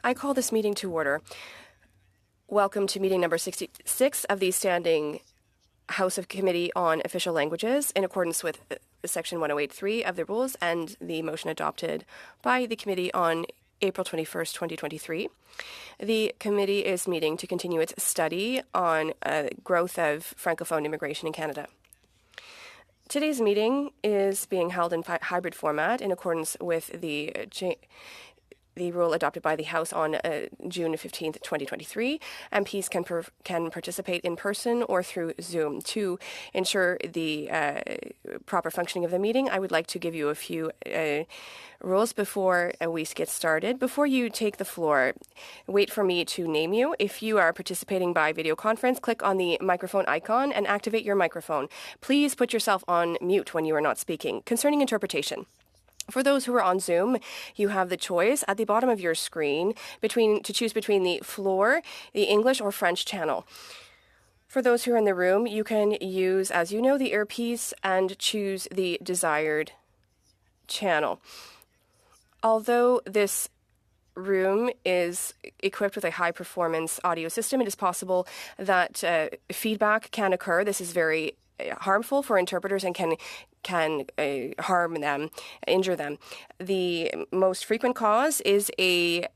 I call this meeting to order. Welcome to meeting number 66 of the Standing House of Committee on Official Languages in accordance with Section 108.3 of the rules and the motion adopted by the committee on April 21st, 2023. The committee is meeting to continue its study on growth of Francophone immigration in Canada. Today's meeting is being held in hybrid format in accordance with the rule adopted by the House on June 15th, 2023. MPs can participate in person or through Zoom. To ensure the proper functioning of the meeting, I would like to give you a few rules before we get started. Before you take the floor, wait for me to name you. If you are participating by video conference, click on the microphone icon and activate your microphone. Please put yourself on mute when you are not speaking. Concerning interpretation, for those who are on Zoom, you have the choice at the bottom of your screen to choose between the floor, the English or French channel. For those who are in the room, you can use, as you know, the earpiece and choose the desired channel. Although this room is equipped with a high-performance audio system, it is possible that feedback can occur. This is very harmful for interpreters and can harm them, injure them. The most frequent cause is an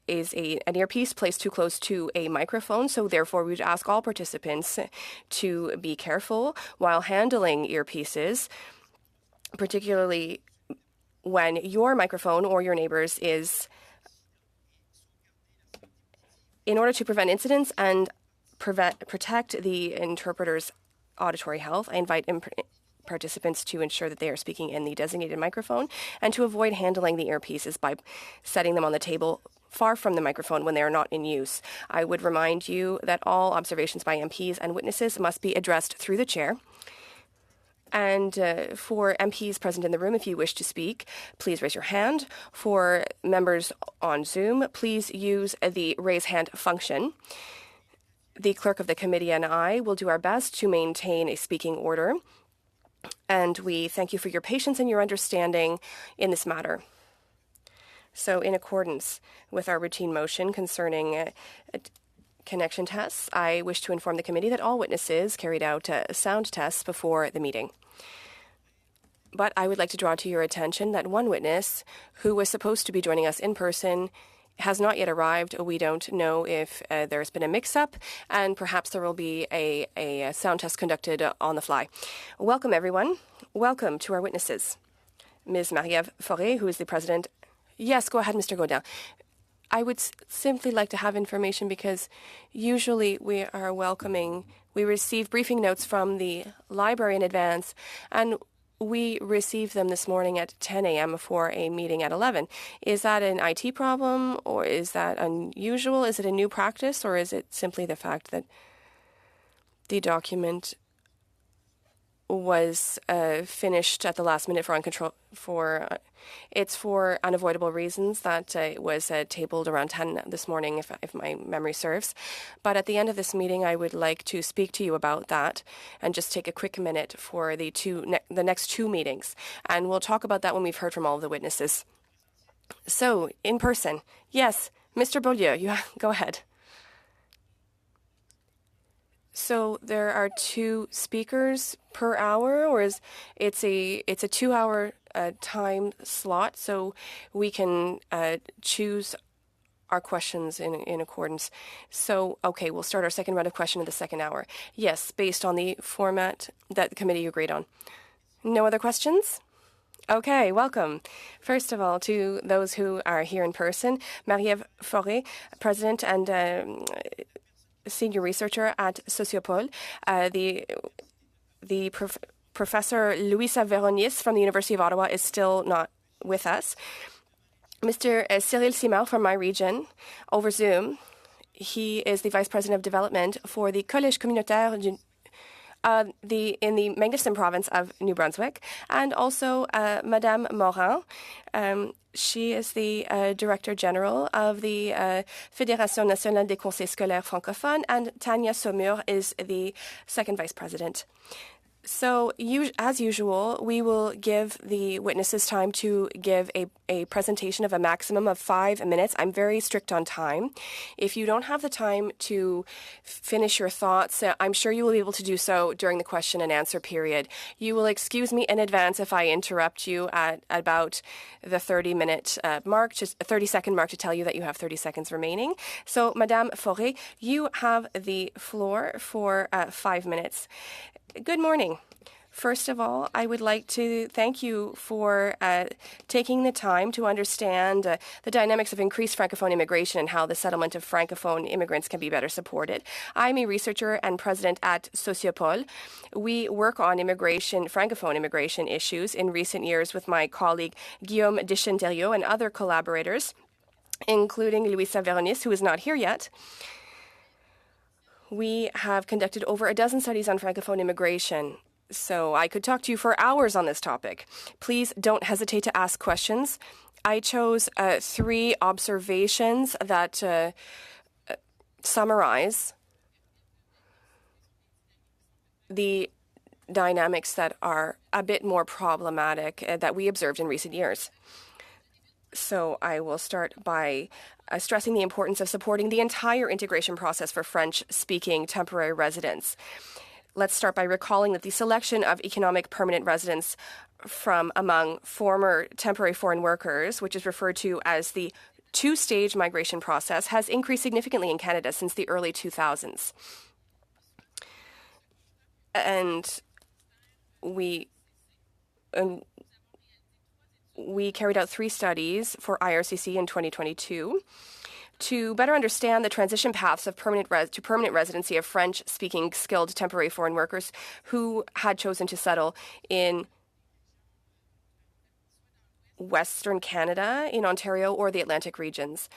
earpiece placed too close to a microphone. So therefore, we would ask all participants to be careful while handling earpieces, particularly when your microphone or your neighbor's is, in order to prevent incidents and protect the interpreter's auditory health. I invite participants to ensure that they are speaking in the designated microphone and to avoid handling the earpieces by setting them on the table far from the microphone when they are not in use. I would remind you that all observations by MPs and witnesses must be addressed through the chair. And for MPs present in the room, if you wish to speak, please raise your hand. For members on Zoom, please use the raise hand function. The clerk of the committee and I will do our best to maintain a speaking order. And we thank you for your patience and your understanding in this matter. So in accordance with our routine motion concerning connection tests, I wish to inform the committee that all witnesses carried out sound tests before the meeting. But I would like to draw to your attention that one witness who was supposed to be joining us in person has not yet arrived. We don't know if there's been a mix-up, and perhaps there will be a sound test conducted on the fly. Welcome, everyone. Welcome to our witnesses. Ms. Marie-Ève Forêt, who is the president. Yes, go ahead, Mr. Godin. I would simply like to have information because usually we receive briefing notes from the library in advance, and we received them this morning at 10 a.m. for a meeting at 11. Is that an IT problem, or is that unusual? Is it a new practice, or is it simply the fact that the document was finished at the last minute it's for unavoidable reasons that it was tabled around 10 this morning, if my memory serves. But at the end of this meeting, I would like to speak to you about that and just take a quick minute for the next two meetings. And we'll talk about that when we've heard from all of the witnesses. So, in person, yes, Mr. Beaulieu, you go ahead. So there are two speakers per hour, or it's a 2-hour time slot, so we can choose our questions in accordance. So, okay, we'll start our second round of questions in the second hour. Yes, based on the format that the committee agreed on. No other questions? Okay, welcome. First of all, to those who are here in person, Marie-Ève Forêt, President and Senior Researcher at Sociopol, the Professor Louisa Véronis from the University of Ottawa is still not with us. Mr. Cyril Simard from my region over Zoom. He is the Vice President of Development for the Collège Communautaire in the Magnuson province of New Brunswick, and also Madame Morin. She is the Director General of the Fédération Nationale des Conseils Scolaires Francophones, and Tanya Saumur is the Second Vice President. So, as usual, we will give the witnesses time to give a a presentation of a maximum of 5 minutes. I'm very strict on time. If you don't have the time to finish your thoughts, I'm sure you will be able to do so during the question and answer period. You will excuse me in advance if I interrupt you at about the 30-minute mark, just a 30-second mark to tell you that you have 30 seconds remaining. So, Madame Fauré, you have the floor for 5 minutes. Good morning. First of all, I would like to thank you for taking the time to understand the dynamics of increased Francophone immigration and how the settlement of Francophone immigrants can be better supported. I'm a researcher and president at Sociopol. We work on Francophone immigration issues in recent years with my colleague Guillaume Deschenteriot and other collaborators, including Louisa Veronis, who is not here yet. We have conducted over a dozen studies on Francophone immigration. So I could talk to you for hours on this topic. Please don't hesitate to ask questions. I chose 3 observations that summarize the dynamics that are a bit more problematic that we observed in recent years. So I will start by stressing the importance of supporting the entire integration process for French-speaking temporary residents. Let's start by recalling that the selection of economic permanent residents from among former temporary foreign workers, which is referred to as the 2-stage migration process, has increased significantly in Canada since the early 2000s. And we carried out 3 studies for IRCC in 2022 to better understand the transition paths of permanent residency of French-speaking skilled temporary foreign workers who had chosen to settle in Western Canada, in Ontario, or the Atlantic regions.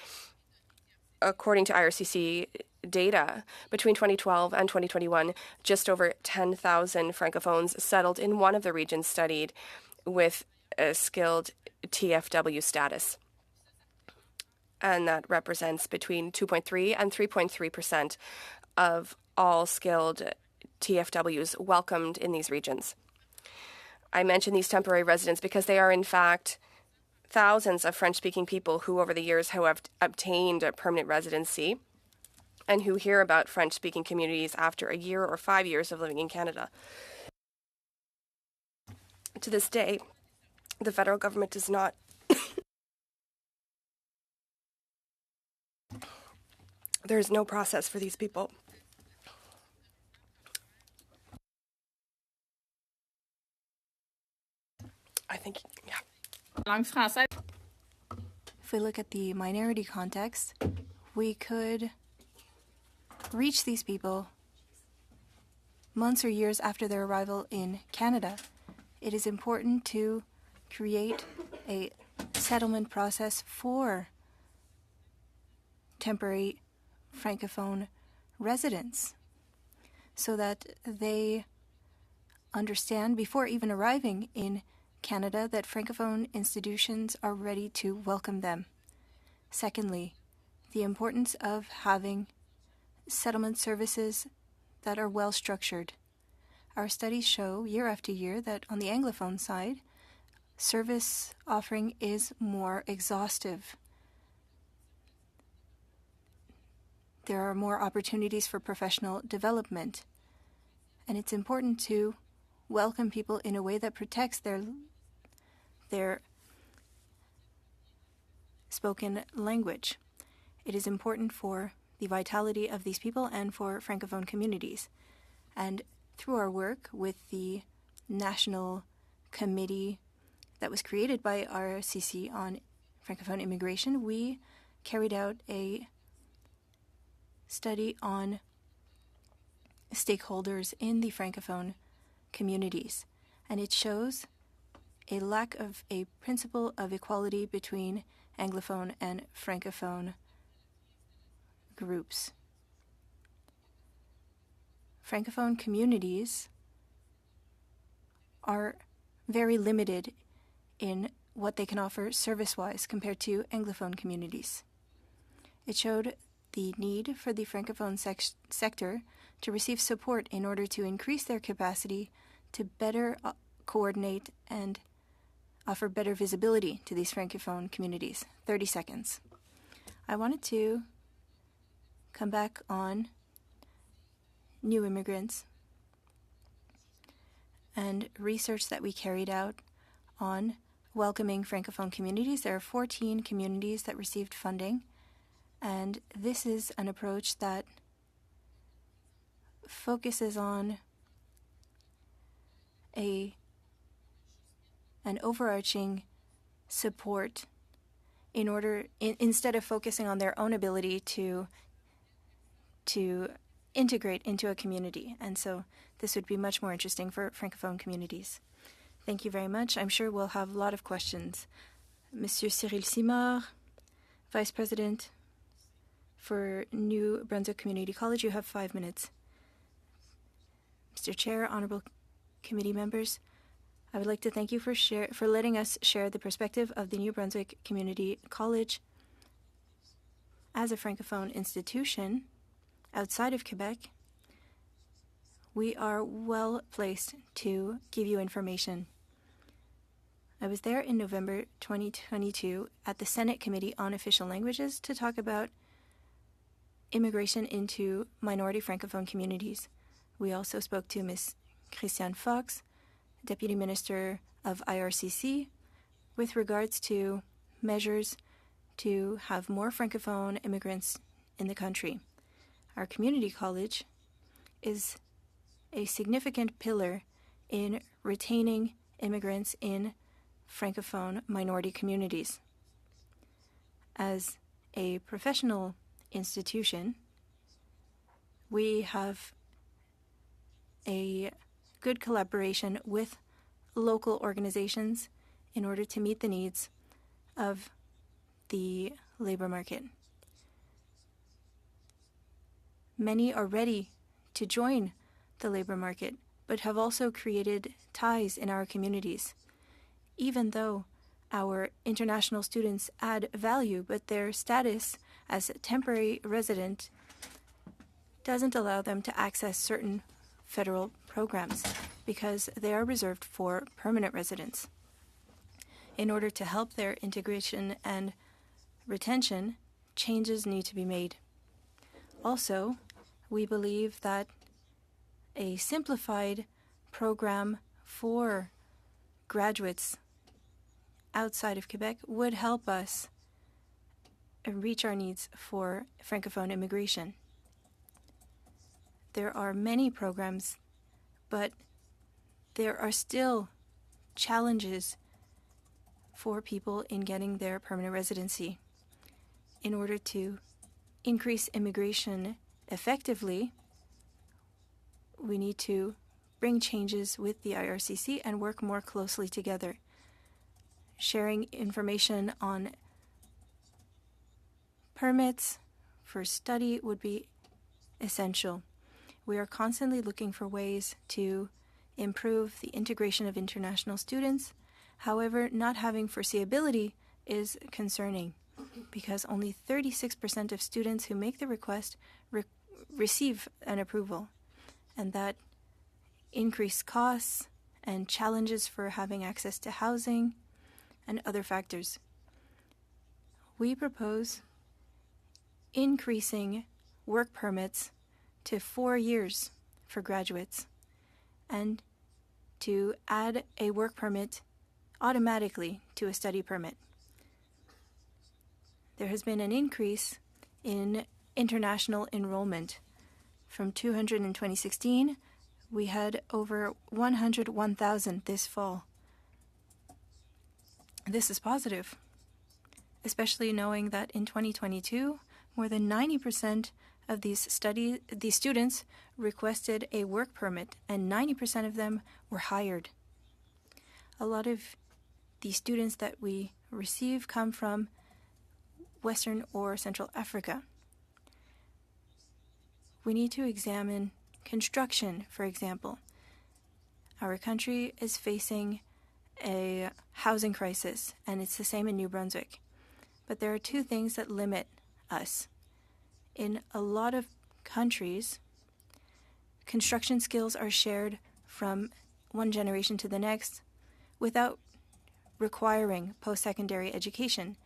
According to IRCC data, between 2012 and 2021, just over 10,000 Francophones settled in one of the regions studied with a skilled TFW status. And that represents between 2.3 and 3.3% of all skilled TFWs welcomed in these regions. I mention these temporary residents because they are, in fact, thousands of French-speaking people who, over the years, have obtained a permanent residency and who hear about French-speaking communities after a year or 5 years of living in Canada. To this day, the federal government does not There's no process for these people. I think, yeah. If we look at the minority context, we could reach these people months or years after their arrival in Canada. It is important to create a settlement process for temporary Francophone residents so that they understand before even arriving in Canada that Francophone institutions are ready to welcome them. Secondly, the importance of having settlement services that are well structured. Our studies show year after year that on the Anglophone side, service offering is more exhaustive. There are more opportunities for professional development, and it's important to welcome people in a way that protects their spoken language. It is important for the vitality of these people and for Francophone communities. And through our work with the National Committee that was created by RCC on Francophone immigration, we carried out a study on stakeholders in the Francophone communities, and it shows a lack of a principle of equality between Anglophone and Francophone groups. Francophone communities are very limited in what they can offer service-wise compared to Anglophone communities. It showed the need for the Francophone sector to receive support in order to increase their capacity to better coordinate and offer better visibility to these Francophone communities. 30 seconds. I wanted to come back on new immigrants and research that we carried out on welcoming Francophone communities. There are 14 communities that received funding, and this is an approach that focuses on an overarching support in order, instead of focusing on their own ability to integrate into a community. And so this would be much more interesting for Francophone communities. Thank you very much. I'm sure we'll have a lot of questions. Monsieur Cyril Simard, Vice President for New Brunswick Community College, you have 5 minutes. Mr. Chair, honorable committee members, I would like to thank you for letting us share the perspective of the New Brunswick Community College. As a Francophone institution outside of Quebec, we are well placed to give you information. I was there in November 2022 at the Senate Committee on Official Languages to talk about immigration into minority Francophone communities. We also spoke to Ms. Christiane Fox, Deputy Minister of IRCC, with regards to measures to have more Francophone immigrants in the country. Our community college is a significant pillar in retaining immigrants in Francophone minority communities. As a professional institution, we have a good collaboration with local organizations in order to meet the needs of the labor market. Many are ready to join the labor market, but have also created ties in our communities. Even though our international students add value, but their status as a temporary resident doesn't allow them to access certain federal programs because they are reserved for permanent residents. In order to help their integration and retention, changes need to be made. Also, we believe that a simplified program for graduates outside of Quebec would help us reach our needs for Francophone immigration. There are many programs, but there are still challenges for people in getting their permanent residency. In order to increase immigration effectively, we need to bring changes with the IRCC and work more closely together. Sharing information on permits for study would be essential. We are constantly looking for ways to improve the integration of international students. However, not having foreseeability is concerning because only 36% of students who make the request receive an approval, and that increased costs and challenges for having access to housing and other factors. We propose increasing work permits to 4 years for graduates and to add a work permit automatically to a study permit. There has been an increase in international enrollment. From 200 in 2016, we had over 101,000 this fall. This is positive, especially knowing that in 2022, more than 90% of these students requested a work permit, and 90% of them were hired. A lot of the students that we receive come from Western or Central Africa. We need to examine construction, for example. Our country is facing a housing crisis, and it's the same in New Brunswick. But there are two things that limit us. In a lot of countries, construction skills are shared from one generation to the next without requiring post-secondary education.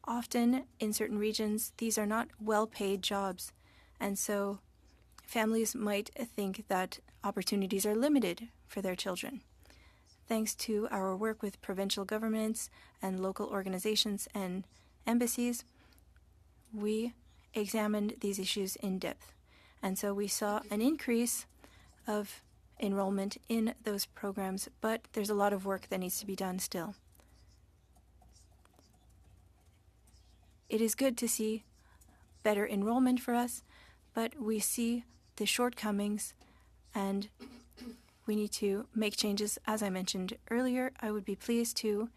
Often, in certain regions, these are not well-paid jobs, and so families might think that opportunities are limited for their children. Thanks to our work with provincial governments and local organizations and embassies, we examined these issues in depth. And so we saw an increase of enrollment in those programs, but there's a lot of work that needs to be done still. It is good to see better enrollment for us, but we see the shortcomings and we need to make changes. As I mentioned earlier, I would be pleased to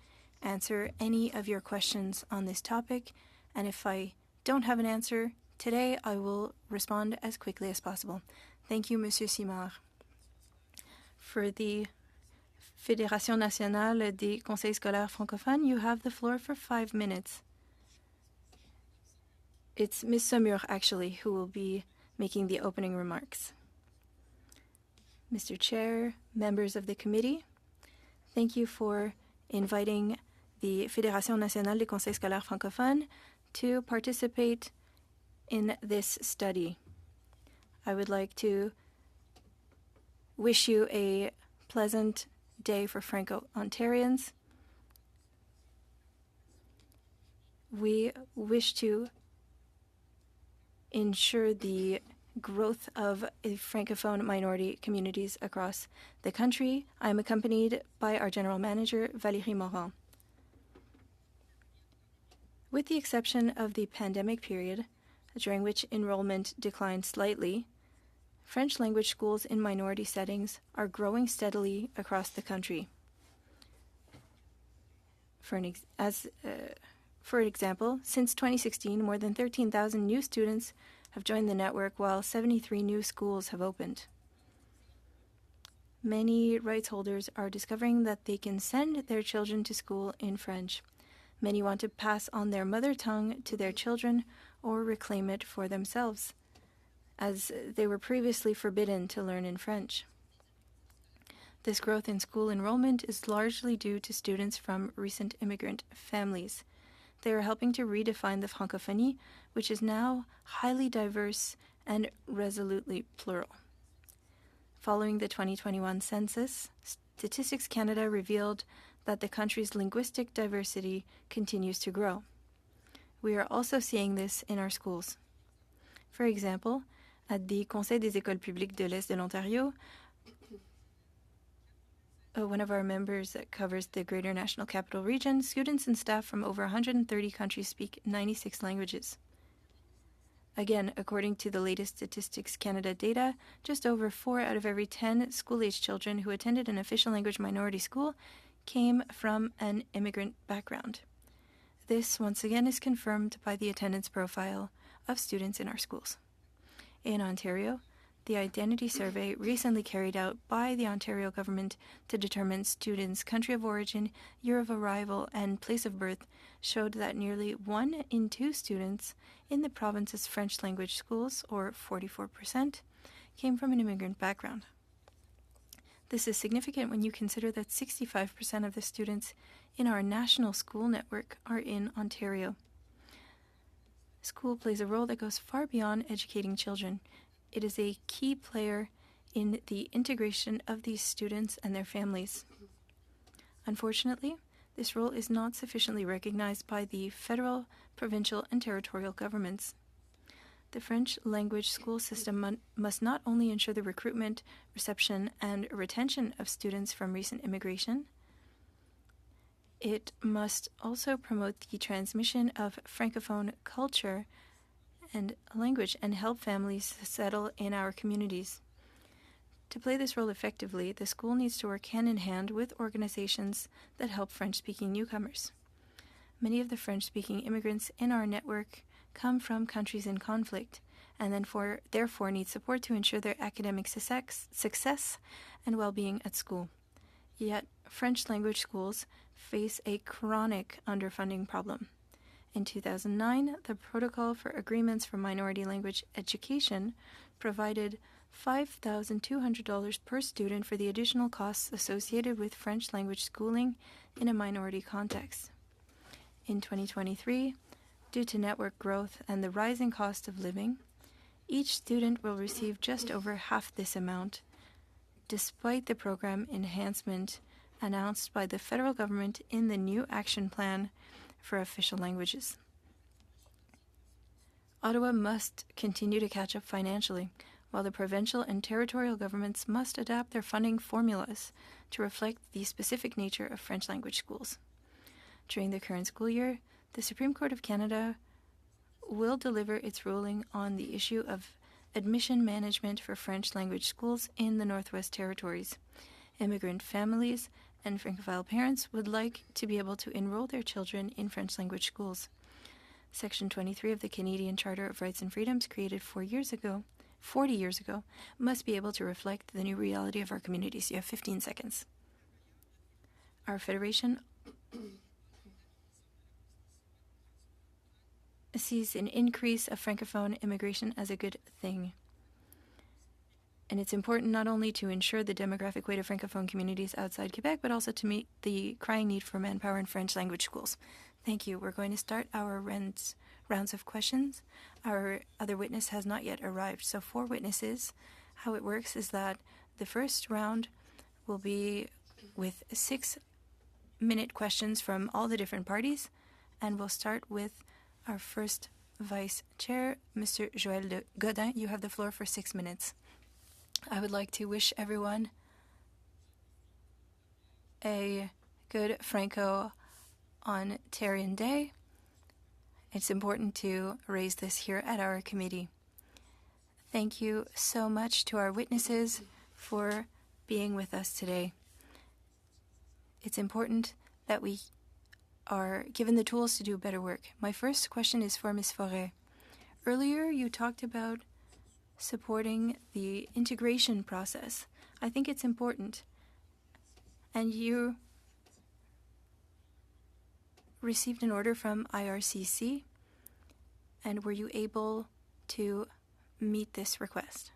answer any of your questions on this topic, and if I don't have an answer today, I will respond as quickly as possible. Thank you, Monsieur Simard. For the Fédération nationale des conseils scolaires francophones, you have the floor for 5 minutes. It's Ms. Saumur, actually, who will be making the opening remarks. Mr. Chair, members of the committee, thank you for inviting the Fédération nationale des conseils scolaires francophones to participate in this study. I would like to wish you a pleasant day for Franco-Ontarians. We wish to ensure the growth of Francophone minority communities across the country. I am accompanied by our General Manager, Valérie Morin. With the exception of the pandemic period, during which enrollment declined slightly, French language schools in minority settings are growing steadily across the country. For example, since 2016, more than 13,000 new students have joined the network, while 73 new schools have opened. Many rights holders are discovering that they can send their children to school in French. Many want to pass on their mother tongue to their children or reclaim it for themselves, as they were previously forbidden to learn in French. This growth in school enrollment is largely due to students from recent immigrant families. They are helping to redefine the francophonie, which is now highly diverse and resolutely plural. Following the 2021 census, Statistics Canada revealed that the country's linguistic diversity continues to grow. We are also seeing this in our schools. For example, at the Conseil des écoles publiques de l'Est de l'Ontario, one of our members that covers the Greater National Capital Region, students and staff from over 130 countries speak 96 languages. Again, according to the latest Statistics Canada data, just over 4 out of every 10 school-age children who attended an official language minority school came from an immigrant background. This, once again, is confirmed by the attendance profile of students in our schools. In Ontario, the Identity Survey recently carried out by the Ontario government to determine students' country of origin, year of arrival, and place of birth showed that nearly 1 in 2 students in the province's French language schools, or 44%, came from an immigrant background. This is significant when you consider that 65% of the students in our national school network are in Ontario. School plays a role that goes far beyond educating children. It is a key player in the integration of these students and their families. Unfortunately, this role is not sufficiently recognized by the federal, provincial, and territorial governments. The French language school system must not only ensure the recruitment, reception, and retention of students from recent immigration, it must also promote the transmission of Francophone culture and language and help families settle in our communities. To play this role effectively, the school needs to work hand in hand with organizations that help French-speaking newcomers. Many of the French-speaking immigrants in our network come from countries in conflict and therefore need support to ensure their academic success and well-being at school. Yet, French language schools face a chronic underfunding problem. In 2009, the Protocol for Agreements for Minority Language Education provided $5,200 per student for the additional costs associated with French language schooling in a minority context. In 2023, due to network growth and the rising cost of living, each student will receive just over half this amount, despite the program enhancement announced by the federal government in the new action plan for official languages. Ottawa must continue to catch up financially, while the provincial and territorial governments must adapt their funding formulas to reflect the specific nature of French language schools. During the current school year, the Supreme Court of Canada will deliver its ruling on the issue of admission management for French language schools in the Northwest Territories. Immigrant families and Francophile parents would like to be able to enroll their children in French language schools. Section 23 of the Canadian Charter of Rights and Freedoms, created 40 years ago, must be able to reflect the new reality of our communities. You have 15 seconds. Our federation sees an increase of Francophone immigration as a good thing. And it's important not only to ensure the demographic weight of Francophone communities outside Quebec, but also to meet the crying need for manpower in French language schools. Thank you. We're going to start our rounds of questions. Our other witness has not yet arrived. So 4 witnesses. How it works is that the first round will be with 6-minute questions from all the different parties. And we'll start with our first Vice Chair, Mr. Joël de Godin. You have the floor for 6 minutes. I would like to wish everyone a good Franco-Ontarian Day. It's important to raise this here at our committee. Thank you so much to our witnesses for being with us today. It's important that we are given the tools to do better work. My first question is for Ms. Forêt. Earlier, you talked about supporting the integration process. I think it's important. And you received an order from IRCC, and were you able to meet this request?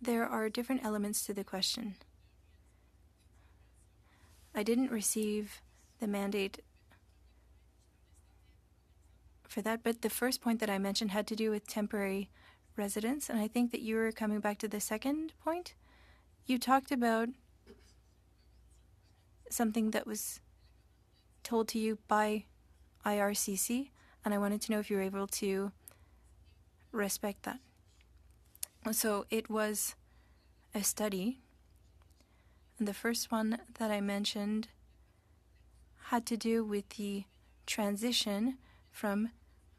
There are different elements to the question. I didn't receive the mandate for that, but the first point that I mentioned had to do with temporary residence, and I think that you were coming back to the second point. You talked about something that was told to you by IRCC, and I wanted to know if you were able to respect that. So it was a study, and the first one that I mentioned had to do with the transition from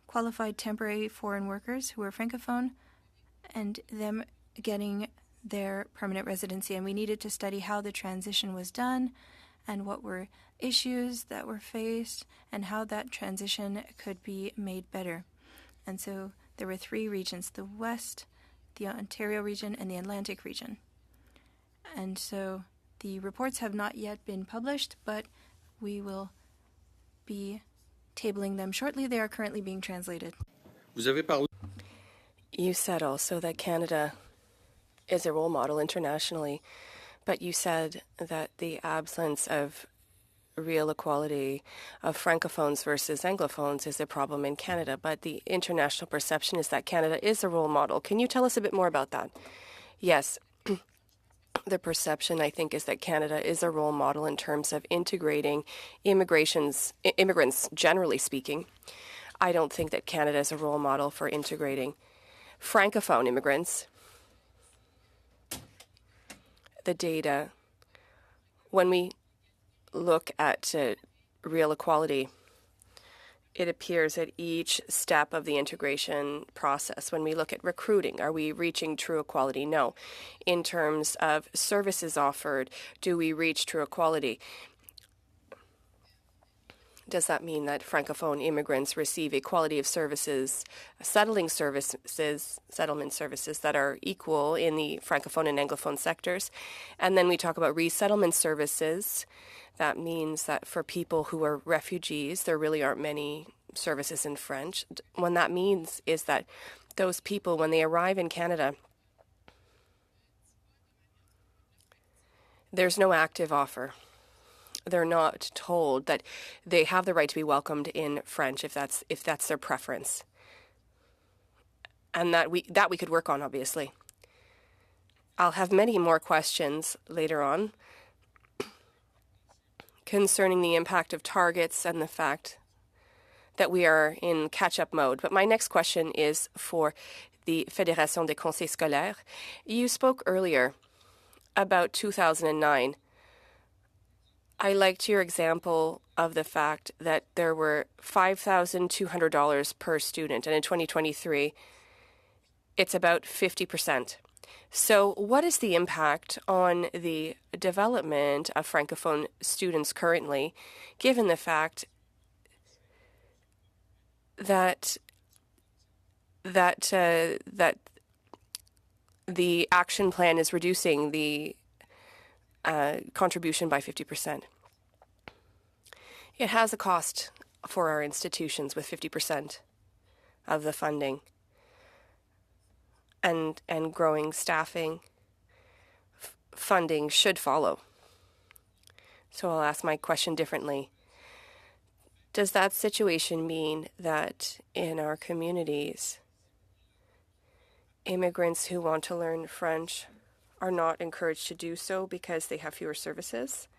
qualified temporary foreign workers who were Francophone and them getting their permanent residency. And we needed to study how the transition was done and what were issues that were faced and how that transition could be made better. And so there were 3 regions: the West, the Ontario region, and the Atlantic region. And so the reports have not yet been published, but we will be tabling them shortly. They are currently being translated. You said also that Canada is a role model internationally, but you said that the absence of real equality of Francophones versus Anglophones is a problem in Canada, but the international perception is that Canada is a role model. Can you tell us a bit more about that? Yes. The perception, I think, is that Canada is a role model in terms of integrating immigrants, generally speaking. I don't think that Canada is a role model for integrating Francophone immigrants. The data, when we look at real equality, it appears at each step of the integration process. When we look at recruiting, are we reaching true equality? No. In terms of services offered, do we reach true equality? Does that mean that Francophone immigrants receive equality of services, settlement services that are equal in the Francophone and Anglophone sectors? And then we talk about resettlement services. That means that for people who are refugees, there really aren't many services in French. What that means is that those people, when they arrive in Canada, there's no active offer. They're not told that they have the right to be welcomed in French if that's their preference. And that we could work on, obviously. I'll have many more questions later on concerning the impact of targets and the fact that we are in catch-up mode. But my next question is for the Fédération des Conseils Scolaires. You spoke earlier about 2009. I liked your example of the fact that there were $5,200 per student, and in 2023, it's about 50%. So what is the impact on the development of Francophone students currently, given the fact that the action plan is reducing the contribution by 50%? It has a cost for our institutions with 50% of the funding. And growing staffing funding should follow. So I'll ask my question differently. Does that situation mean that in our communities, immigrants who want to learn French are not encouraged to do so because they have fewer services?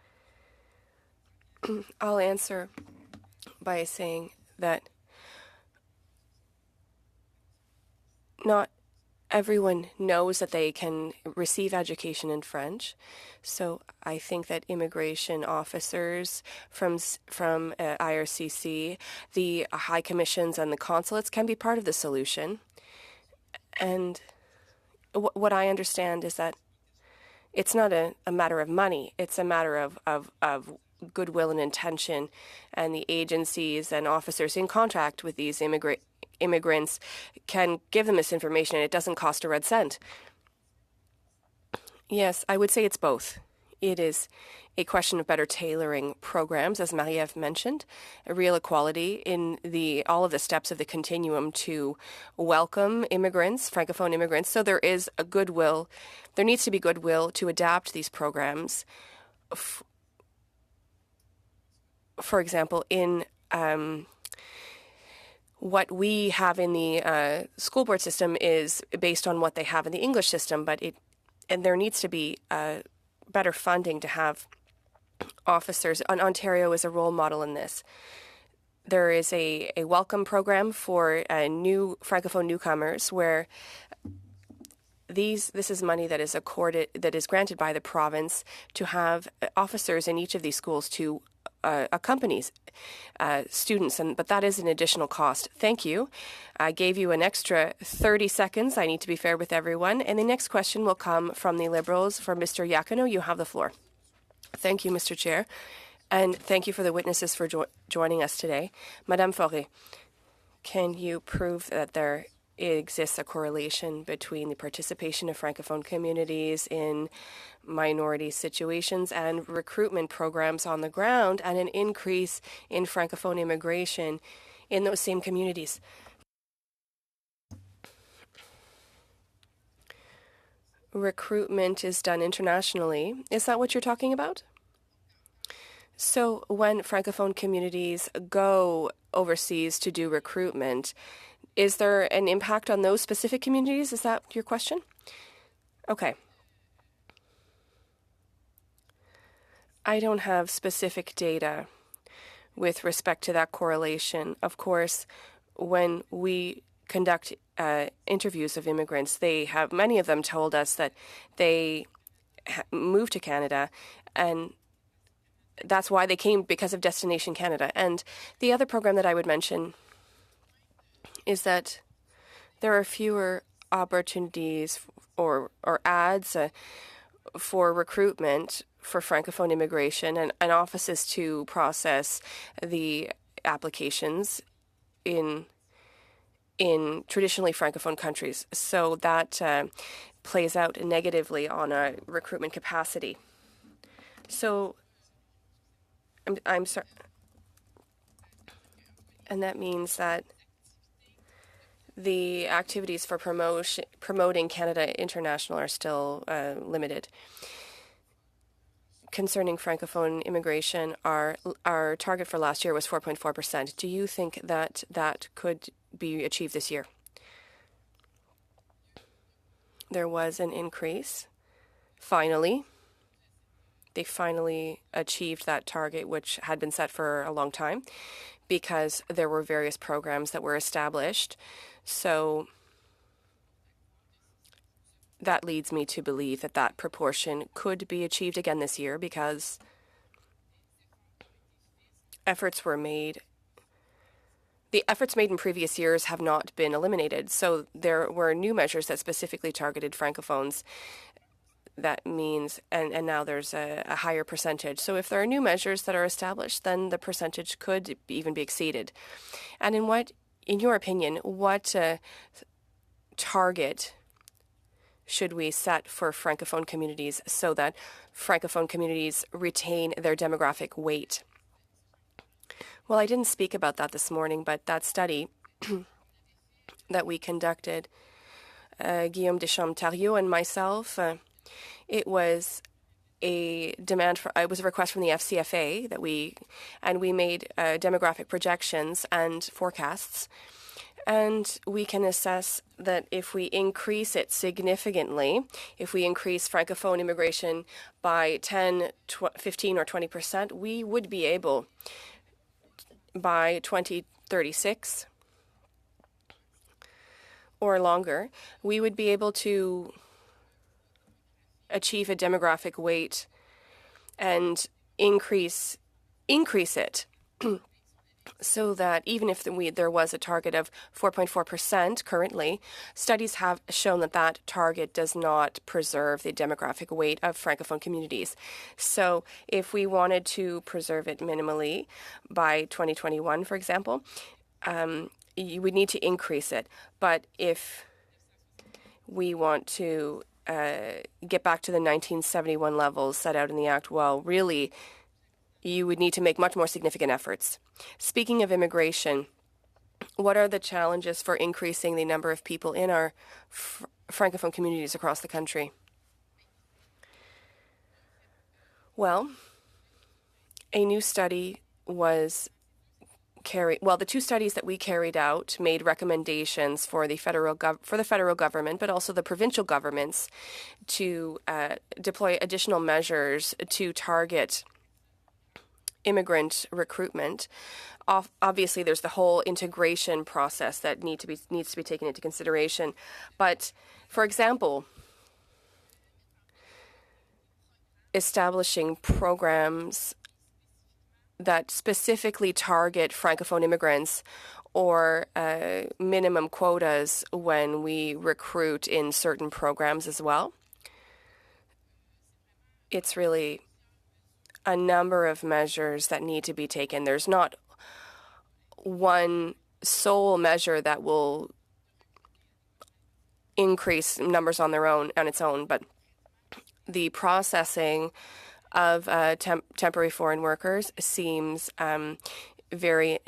I'll answer by saying that not everyone knows that they can receive education in French. So I think that immigration officers from IRCC, the high commissions and the consulates can be part of the solution. And what I understand is that it's not a matter of money. It's a matter of goodwill and intention, and the agencies and officers in contact with these immigrants can give them this information, and it doesn't cost a red cent. Yes, I would say it's both. It is a question of better tailoring programs, as Marie-Ève mentioned, a real equality in all of the steps of the continuum to welcome immigrants, Francophone immigrants. So there is a goodwill. There needs to be goodwill to adapt these programs. For example, in what we have in the school board system is based on what they have in the English system, and there needs to be better funding to have officers. Ontario is a role model in this. There is a welcome program for new Francophone newcomers where this is money that is granted by the province to have officers in each of these schools to accompanies students, but that is an additional cost. Thank you. I gave you an extra 30 seconds. I need to be fair with everyone. And the next question will come from the Liberals. For Mr. Iacono, you have the floor. Thank you, Mr. Chair. And thank you for the witnesses for joining us today. Madame Faure, can you prove that there exists a correlation between the participation of Francophone communities in minority situations and recruitment programs on the ground and an increase in Francophone immigration in those same communities? Recruitment is done internationally. Is that what you're talking about? So when Francophone communities go overseas to do recruitment, is there an impact on those specific communities? Is that your question? Okay. I don't have specific data with respect to that correlation. Of course, when we conduct interviews of immigrants, many of them told us that they moved to Canada, and that's why they came, because of Destination Canada. And the other program that I would mention is that there are fewer opportunities or ads for recruitment for Francophone immigration and offices to process the applications in traditionally Francophone countries. So that plays out negatively on a recruitment capacity. So I'm sorry. And that means that the activities for promoting Canada International are still limited. Concerning Francophone immigration, our target for last year was 4.4%. Do you think that that could be achieved this year? There was an increase. Finally, they finally achieved that target, which had been set for a long time, because there were various programs that were established. So that leads me to believe that that proportion could be achieved again this year, because efforts were made. The efforts made in previous years have not been eliminated. So there were new measures that specifically targeted Francophones. That means, and now there's a higher percentage. So if there are new measures that are established, then the percentage could even be exceeded. And in your opinion, what target should we set for Francophone communities so that Francophone communities retain their demographic weight? Well, I didn't speak about that this morning, but that study that we conducted, Guillaume Deschamps-Thariot and myself, it was a demand for, it was a request from the FCFA that we made demographic projections and forecasts. And we can assess that if we increase it significantly, if we increase Francophone immigration by 10, 15 or 20%, we would be able, by 2036 or longer, we would be able to achieve a demographic weight and increase it so that even if there was a target of 4.4% currently, studies have shown that that target does not preserve the demographic weight of Francophone communities. So if we wanted to preserve it minimally by 2021, for example, you would need to increase it. But if we want to get back to the 1971 levels set out in the Act, well, really, you would need to make much more significant efforts. Speaking of immigration, what are the challenges for increasing the number of people in our Francophone communities across the country? Well, a new study was the two studies that we carried out made recommendations for the federal government, but also the provincial governments to deploy additional measures to target immigrant recruitment. Obviously, there's the whole integration process that needs to be taken into consideration. But, for example, establishing programs that specifically target Francophone immigrants or minimum quotas when we recruit in certain programs as well. It's really a number of measures that need to be taken. There's not one sole measure that will increase numbers on its own, but the processing of temporary foreign workers seems very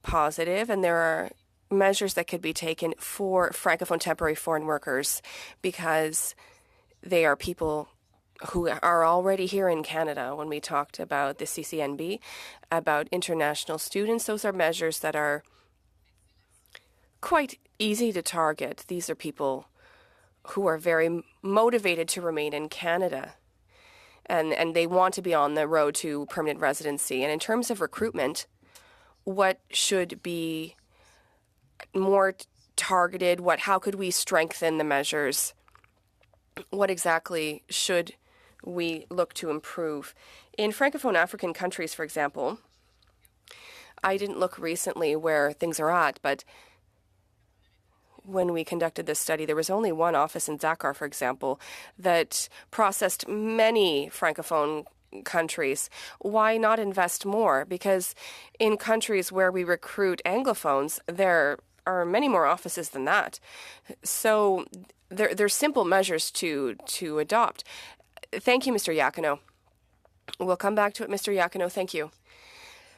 positive, and there are measures that could be taken for Francophone temporary foreign workers because they are people who are already here in Canada. When we talked about the CCNB, about international students, those are measures that are quite easy to target. These are people who are very motivated to remain in Canada, and they want to be on the road to permanent residency. And in terms of recruitment, what should be more targeted? How could we strengthen the measures? What exactly should we look to improve? In Francophone African countries, for example, I didn't look recently where things are at, but when we conducted this study, there was only one office in Dakar, for example, that processed many Francophone countries. Why not invest more? Because in countries where we recruit Anglophones, there are many more offices than that. So there's simple measures to adopt. Thank you, Mr. Iachino. We'll come back to it, Mr. Iachino. Thank you.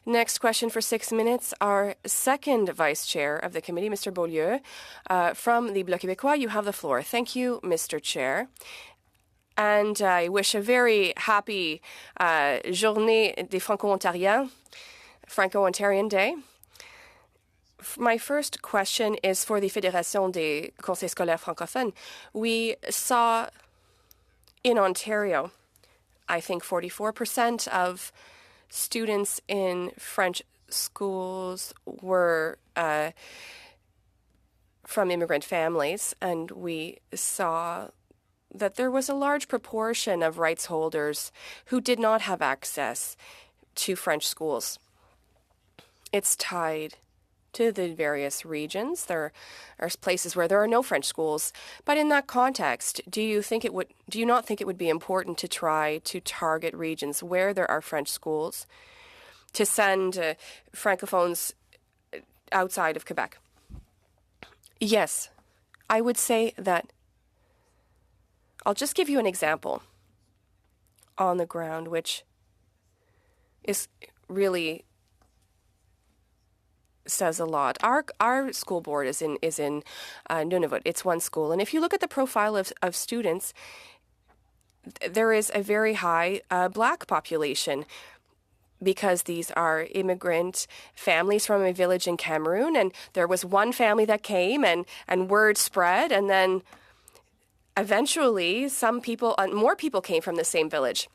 Next question for 6 minutes. Our second vice chair of the committee, Mr. Beaulieu, from the Bloc Québécois. You have the floor. Thank you, Mr. Chair. And I wish a very happy Journée des Franco-Ontariens, Franco-Ontarian Day. My first question is for the Fédération des Conseils scolaires francophones. We saw in Ontario, I think 44% of students in French schools were from immigrant families, and we saw that there was a large proportion of rights holders who did not have access to French schools. It's tied to the various regions. There are places where there are no French schools. But in that context, do you not think it would be important to try to target regions where there are French schools to send Francophones outside of Quebec? Yes, I would say that. I'll just give you an example on the ground, which is really says a lot. Our school board is in Nunavut. It's one school, and if you look at the profile of students, there is a very high Black population because these are immigrant families from a village in Cameroon, and there was one family that came, and word spread, and then eventually more people came from the same village.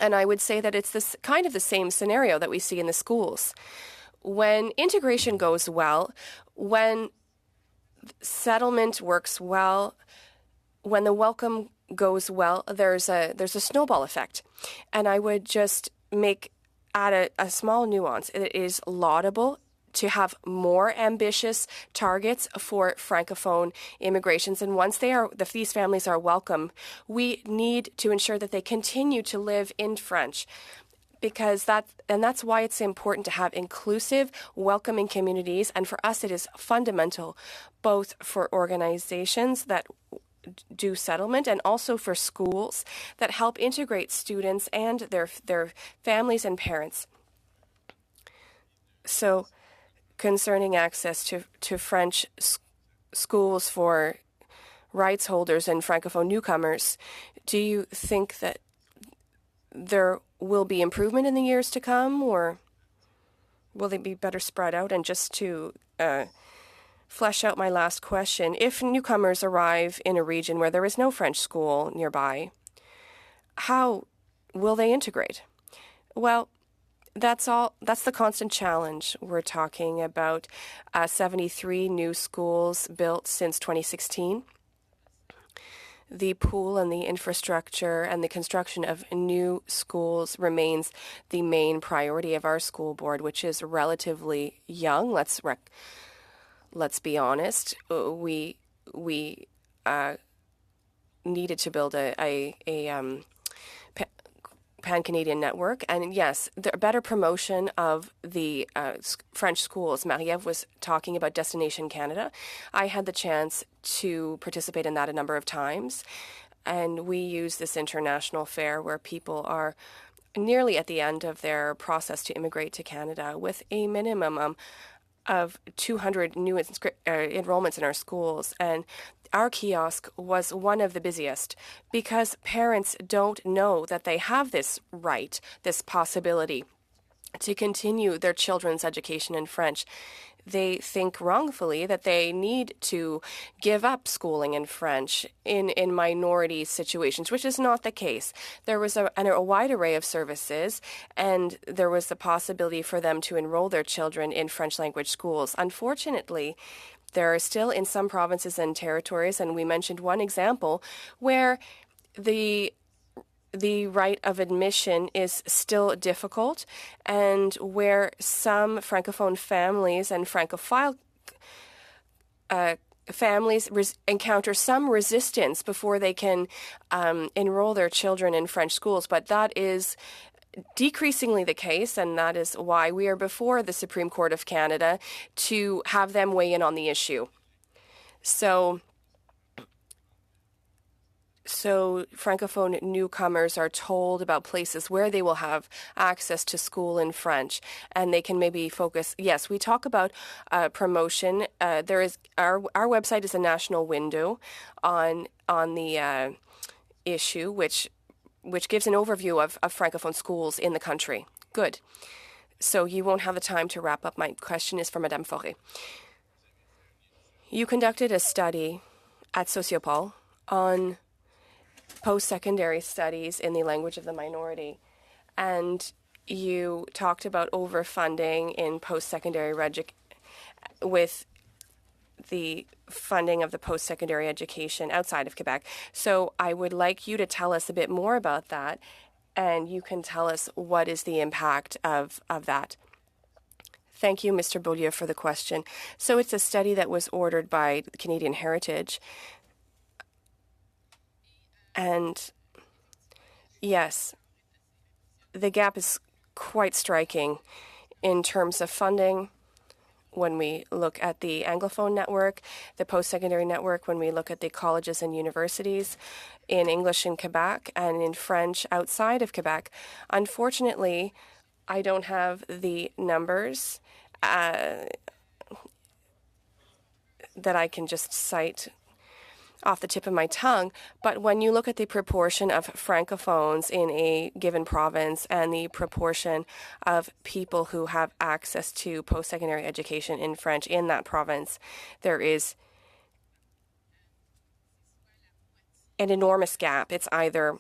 And I would say that it's this kind of the same scenario that we see in the schools. When integration goes well, when settlement works well, when the welcome goes well, there's a snowball effect. And I would just add a small nuance. It is laudable to have more ambitious targets for Francophone immigrations. And once these families are welcome, we need to ensure that they continue to live in French. That's why it's important to have inclusive, welcoming communities. And for us, it is fundamental, both for organizations that do settlement and also for schools that help integrate students and their families and parents. So, concerning access to French schools for rights holders and Francophone newcomers, do you think that there will be improvement in the years to come, or will they be better spread out? And just to flesh out my last question, if newcomers arrive in a region where there is no French school nearby, how will they integrate? Well, that's the constant challenge. We're talking about 73 new schools built since 2016. The pool and the infrastructure and the construction of new schools remains the main priority of our school board, which is relatively young. Let's be honest. We needed to build a pan-Canadian network. And yes, the better promotion of the French schools. Marie-Ève was talking about Destination Canada. I had the chance to participate in that a number of times. And we use this international fair where people are nearly at the end of their process to immigrate to Canada with a minimum of 200 new enrollments in our schools. And our kiosk was one of the busiest because parents don't know that they have this right, this possibility to continue their children's education in French. They think wrongfully that they need to give up schooling in French in minority situations, which is not the case. There was a wide array of services, and there was the possibility for them to enroll their children in French language schools. Unfortunately, there are still in some provinces and territories, and we mentioned one example, where the right of admission is still difficult, and where some Francophone families and Francophile families encounter some resistance before they can enroll their children in French schools. But that is decreasingly the case, and that is why we are before the Supreme Court of Canada to have them weigh in on the issue. So So Francophone newcomers are told about places where they will have access to school in French, and they can maybe focus. Yes, we talk about promotion. There is our website is a national window on the issue, which gives an overview of Francophone schools in the country. Good. So you won't have the time to wrap up. My question is for Madame Fauré. You conducted a study at Sociopol on post-secondary studies in the language of the minority, and you talked about overfunding in post-secondary with the funding of the post-secondary education outside of Quebec. So I would like you to tell us a bit more about that, and you can tell us what is the impact of that. Thank you, Mr. Beaulieu, for the question. So it's a study that was ordered by Canadian Heritage. And yes, the gap is quite striking in terms of funding when we look at the Anglophone network, the post-secondary network, when we look at the colleges and universities in English in Quebec and in French outside of Quebec. Unfortunately, I don't have the numbers that I can just cite off the tip of my tongue, but when you look at the proportion of Francophones in a given province and the proportion of people who have access to post-secondary education in French in that province, there is an enormous gap. It's either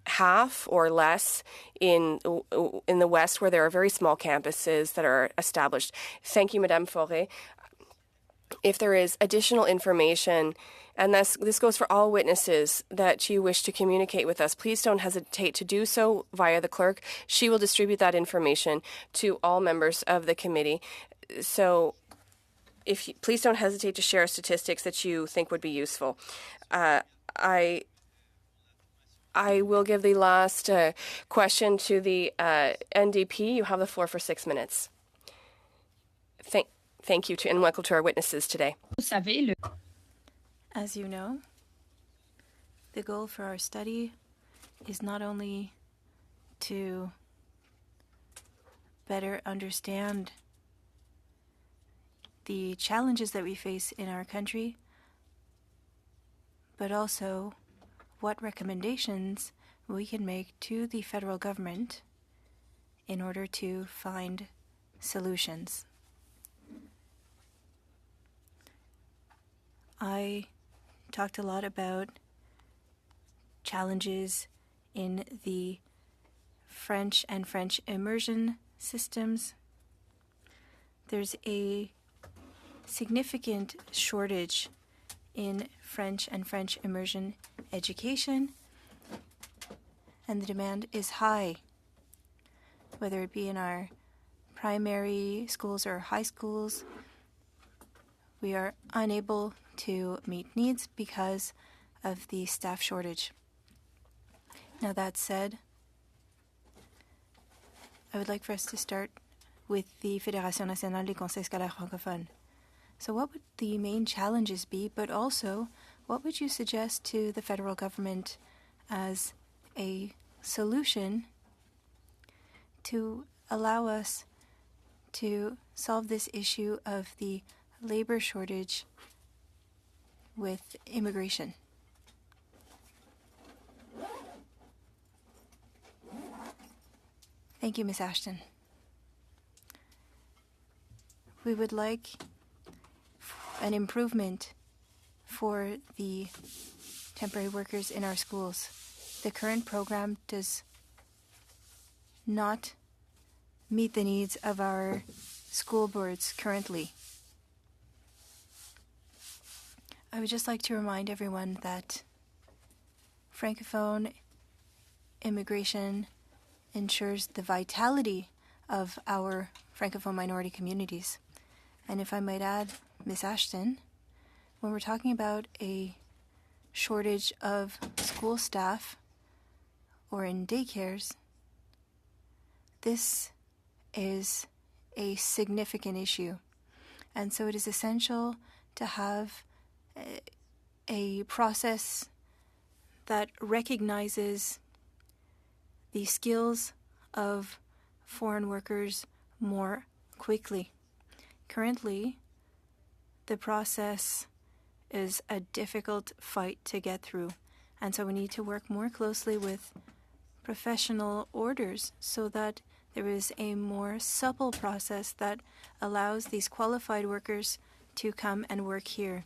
half or less in the West, where there are very small campuses that are established. Thank you, Madame Fauré. If there is additional information, and this goes for all witnesses, that you wish to communicate with us, please don't hesitate to do so via the clerk. She will distribute that information to all members of the committee. So please don't hesitate to share statistics that you think would be useful. I will give the last question to the NDP. You have the floor for 6 minutes. Thank you and welcome to our witnesses today. As you know, the goal for our study is not only to better understand the challenges that we face in our country, but also what recommendations we can make to the federal government in order to find solutions. I talked a lot about challenges in the French and French immersion systems. There's a significant shortage in French and French immersion education, and the demand is high, whether it be in our primary schools or high schools. We are unable to meet needs because of the staff shortage. Now, that said, I would like for us to start with the Fédération Nationale des Conseils Scolaires Francophones. So what would the main challenges be, but also what would you suggest to the federal government as a solution to allow us to solve this issue of the labor shortage with immigration? Thank you, Ms. Ashton. We would like an improvement for the temporary workers in our schools. The current program does not meet the needs of our school boards currently. I would just like to remind everyone that Francophone immigration ensures the vitality of our Francophone minority communities. And if I might add, Ms. Ashton, when we're talking about a shortage of school staff or in daycares, this is a significant issue. And so it is essential to have a process that recognizes the skills of foreign workers more quickly. Currently, the process is a difficult fight to get through, and so we need to work more closely with professional orders so that there is a more supple process that allows these qualified workers to come and work here.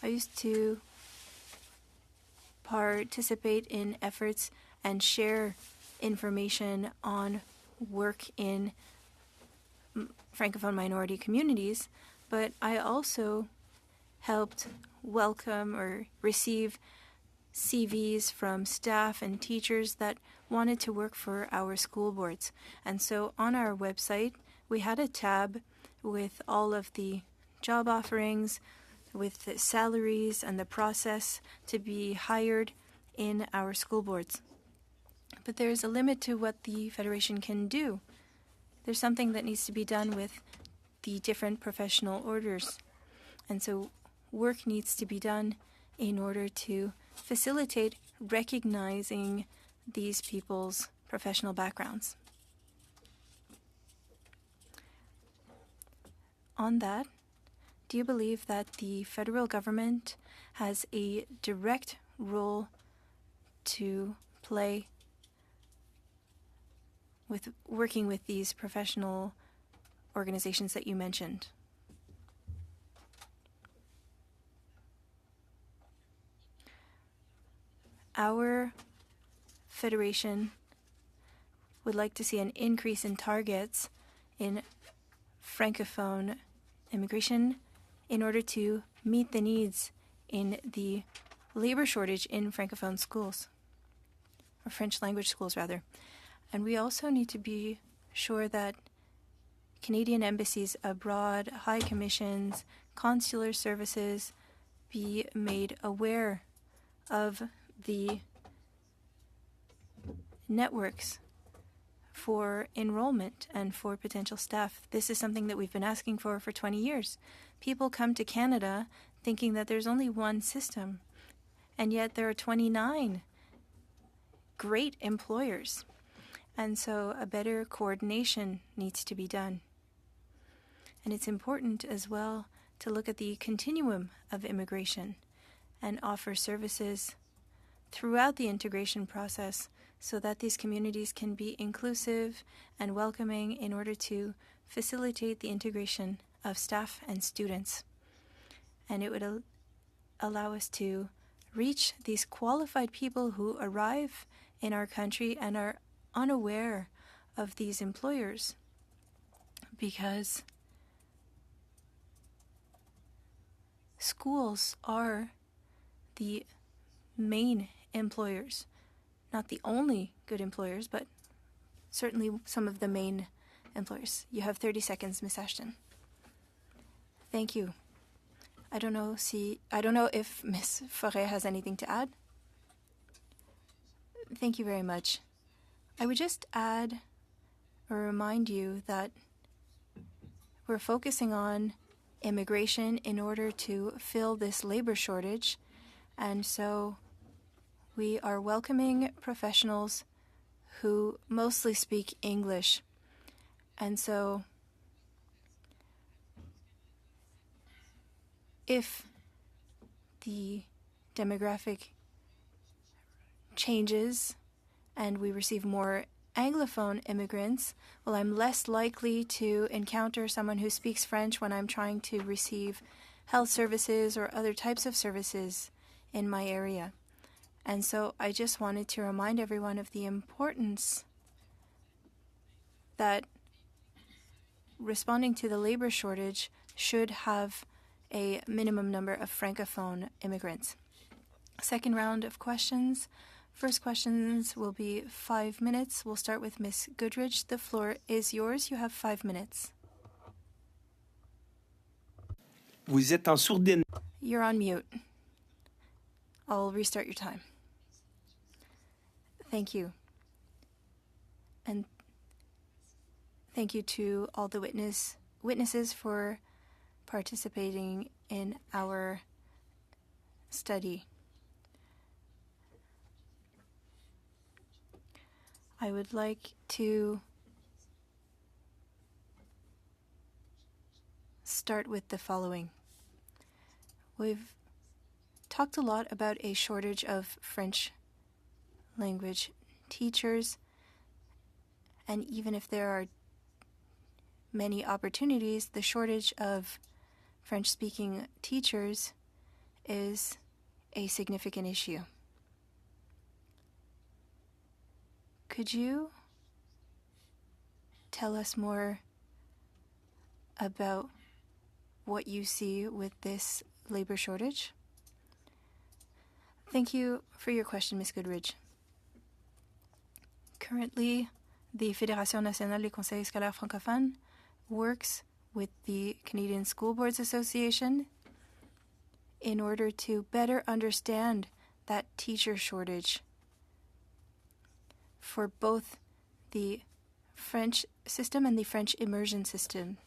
I used to participate in efforts and share information on work in Francophone minority communities, but I also helped welcome or receive CVs from staff and teachers that wanted to work for our school boards. And so on our website, we had a tab with all of the job offerings, with the salaries and the process to be hired in our school boards. But there is a limit to what the Federation can do. There's something that needs to be done with the different professional orders. And so work needs to be done in order to facilitate recognizing these people's professional backgrounds. On that, do you believe that the federal government has a direct role to play with working with these professional organizations that you mentioned? Our federation would like to see an increase in targets in Francophone immigration in order to meet the needs in the labor shortage in Francophone schools, or French language schools rather. And we also need to be sure that Canadian embassies abroad, high commissions, consular services be made aware of the networks for enrollment and for potential staff. This is something that we've been asking for 20 years. People come to Canada thinking that there's only one system, and yet there are 29 great employers. And so a better coordination needs to be done. And it's important as well to look at the continuum of immigration and offer services throughout the integration process so that these communities can be inclusive and welcoming in order to facilitate the integration of staff and students. And it would allow us to reach these qualified people who arrive in our country and are unaware of these employers, because schools are the main employers, not the only good employers, but certainly some of the main employers. You have 30 seconds, Ms. Ashton. Thank you. I don't know if Ms. Forêt has anything to add. Thank you very much. I would just add or remind you that we're focusing on immigration in order to fill this labor shortage, and so we are welcoming professionals who mostly speak English. And so if the demographic changes and we receive more Anglophone immigrants, well, I'm less likely to encounter someone who speaks French when I'm trying to receive health services or other types of services in my area. And so I just wanted to remind everyone of the importance that responding to the labor shortage should have a minimum number of Francophone immigrants. Second round of questions. First questions will be 5 minutes. We'll start with Ms. Goodridge. The floor is yours. You have 5 minutes. Vous êtes en sourdine. You're on mute. I'll restart your time. Thank you. And thank you to all the witnesses for participating in our study. I would like to start with the following. We've talked a lot about a shortage of French language teachers, and even if there are many opportunities, the shortage of French-speaking teachers is a significant issue. Could you tell us more about what you see with this labor shortage? Thank you for your question, Ms. Goodridge. Currently, the Fédération nationale des conseils scolaires francophones works with the Canadian School Boards Association in order to better understand that teacher shortage for both the French system and the French immersion system,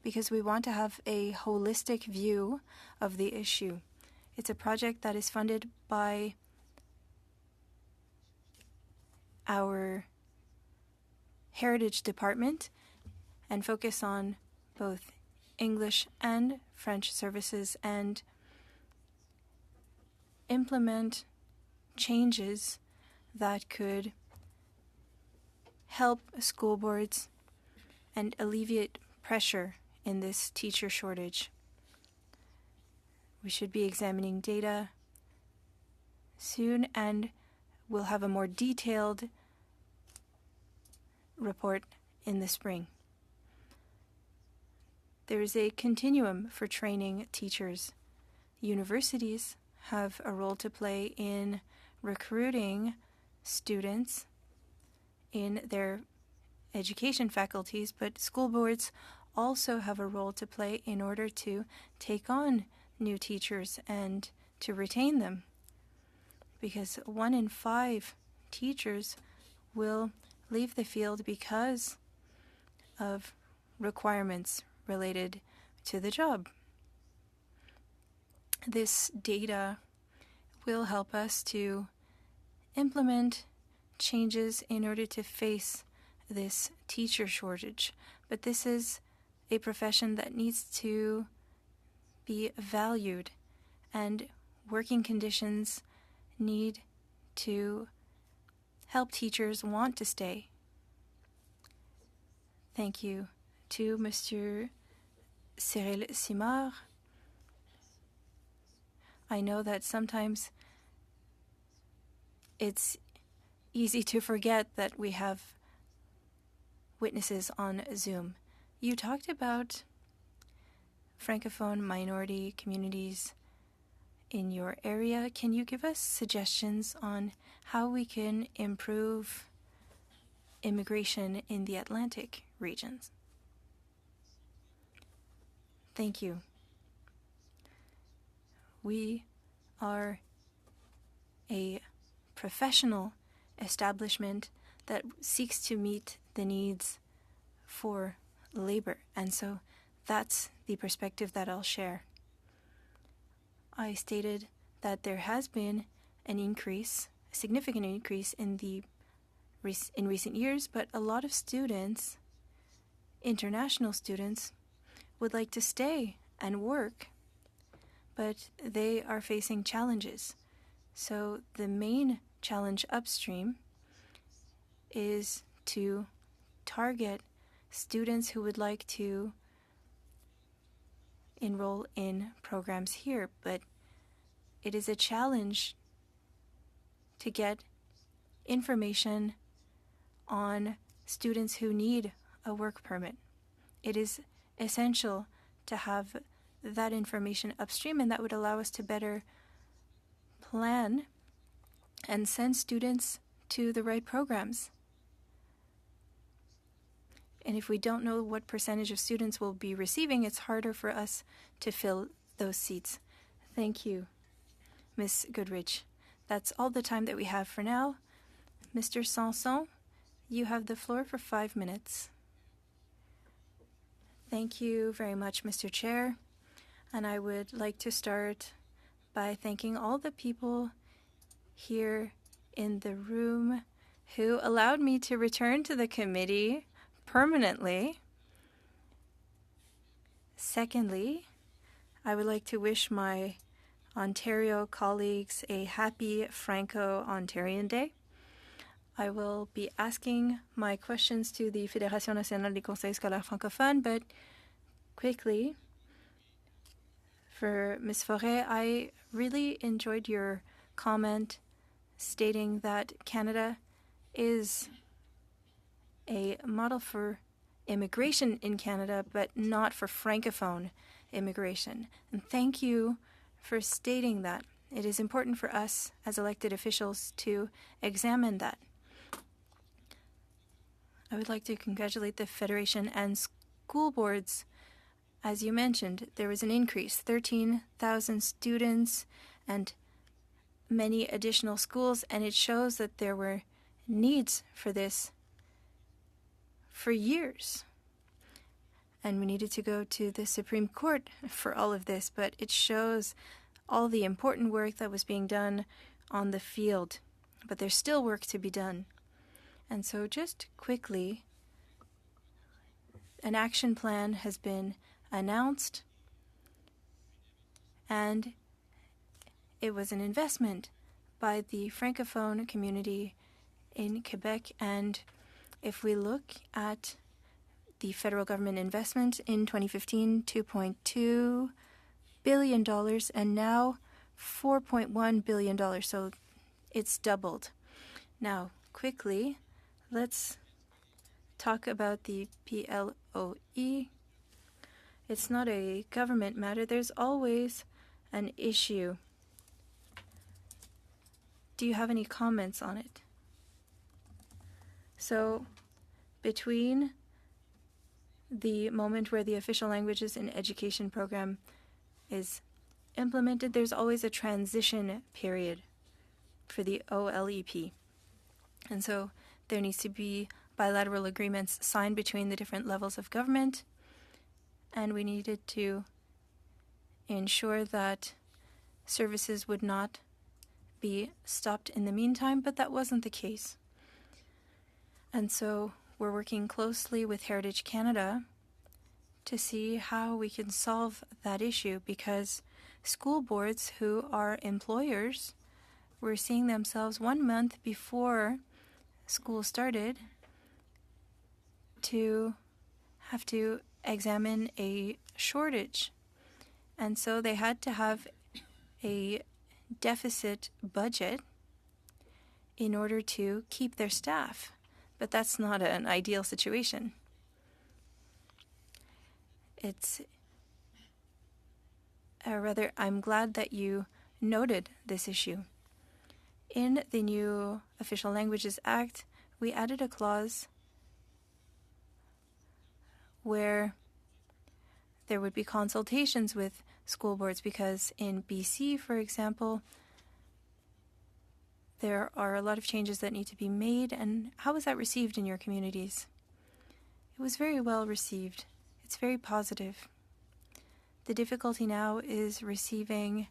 because we want to have a holistic view of the issue. It's a project that is funded by our Heritage Department and focus on both English and French services and implement changes that could help school boards and alleviate pressure in this teacher shortage. We should be examining data soon, and we'll have a more detailed report in the spring. There is a continuum for training teachers. Universities have a role to play in recruiting students in their education faculties, but school boards also have a role to play in order to take on new teachers and to retain them, because 1 in 5 teachers will leave the field because of requirements related to the job. This data will help us to implement changes in order to face this teacher shortage. But this is a profession that needs to be valued, and working conditions need to help teachers want to stay. Thank you to Mr. Cyril Simard. I know that sometimes it's easy to forget that we have witnesses on Zoom. You talked about Francophone minority communities in your area. Can you give us suggestions on how we can improve immigration in the Atlantic regions? Thank you. We are a professional establishment that seeks to meet the needs for labor, and so that's the perspective that I'll share. I stated that there has been an increase, a significant increase in recent years, but a lot of students, international students, would like to stay and work, but they are facing challenges. So the main challenge upstream is to target students who would like to enroll in programs here, but it is a challenge to get information on students who need a work permit. It is essential to have that information upstream, and that would allow us to better plan and send students to the right programs. And if we don't know what percentage of students will be receiving, it's harder for us to fill those seats. Thank you, Ms. Goodridge. That's all the time that we have for now. Mr. Sanson, you have the floor for 5 minutes. Thank you very much, Mr. Chair. And I would like to start by thanking all the people here in the room who allowed me to return to the committee permanently. Secondly, I would like to wish my Ontario colleagues a happy Franco-Ontarian Day. I will be asking my questions to the Fédération nationale des conseils scolaires francophones, but quickly, for Ms. Forêt, I really enjoyed your comment stating that Canada is a model for immigration in Canada, but not for Francophone immigration. And thank you for stating that. It is important for us as elected officials to examine that. I would like to congratulate the Federation and school boards. As you mentioned, there was an increase, 13,000 students and many additional schools, and it shows that there were needs for this for years. And we needed to go to the Supreme Court for all of this, but it shows all the important work that was being done on the field. But there's still work to be done. And so just quickly, an action plan has been announced, and it was an investment by the Francophone community in Quebec. And if we look at the federal government investment in 2015, $2.2 billion, and now $4.1 billion. So it's doubled. Now, quickly, let's talk about the PLOE. It's not a government matter. There's always an issue. Do you have any comments on it? So, between the moment where the official languages in education program is implemented, there's always a transition period for the OLEP. And so there needs to be bilateral agreements signed between the different levels of government, and we needed to ensure that services would not be stopped in the meantime, but that wasn't the case. And so we're working closely with Heritage Canada to see how we can solve that issue, because school boards who are employers were seeing themselves 1 month before school started to have to examine a shortage. And so they had to have a deficit budget in order to keep their staff. But that's not an ideal situation. It's rather, I'm glad that you noted this issue. In the new Official Languages Act, we added a clause where there would be consultations with school boards, because in BC, for example, there are a lot of changes that need to be made. And how was that received in your communities? It was very well received. It's very positive. The difficulty now is receiving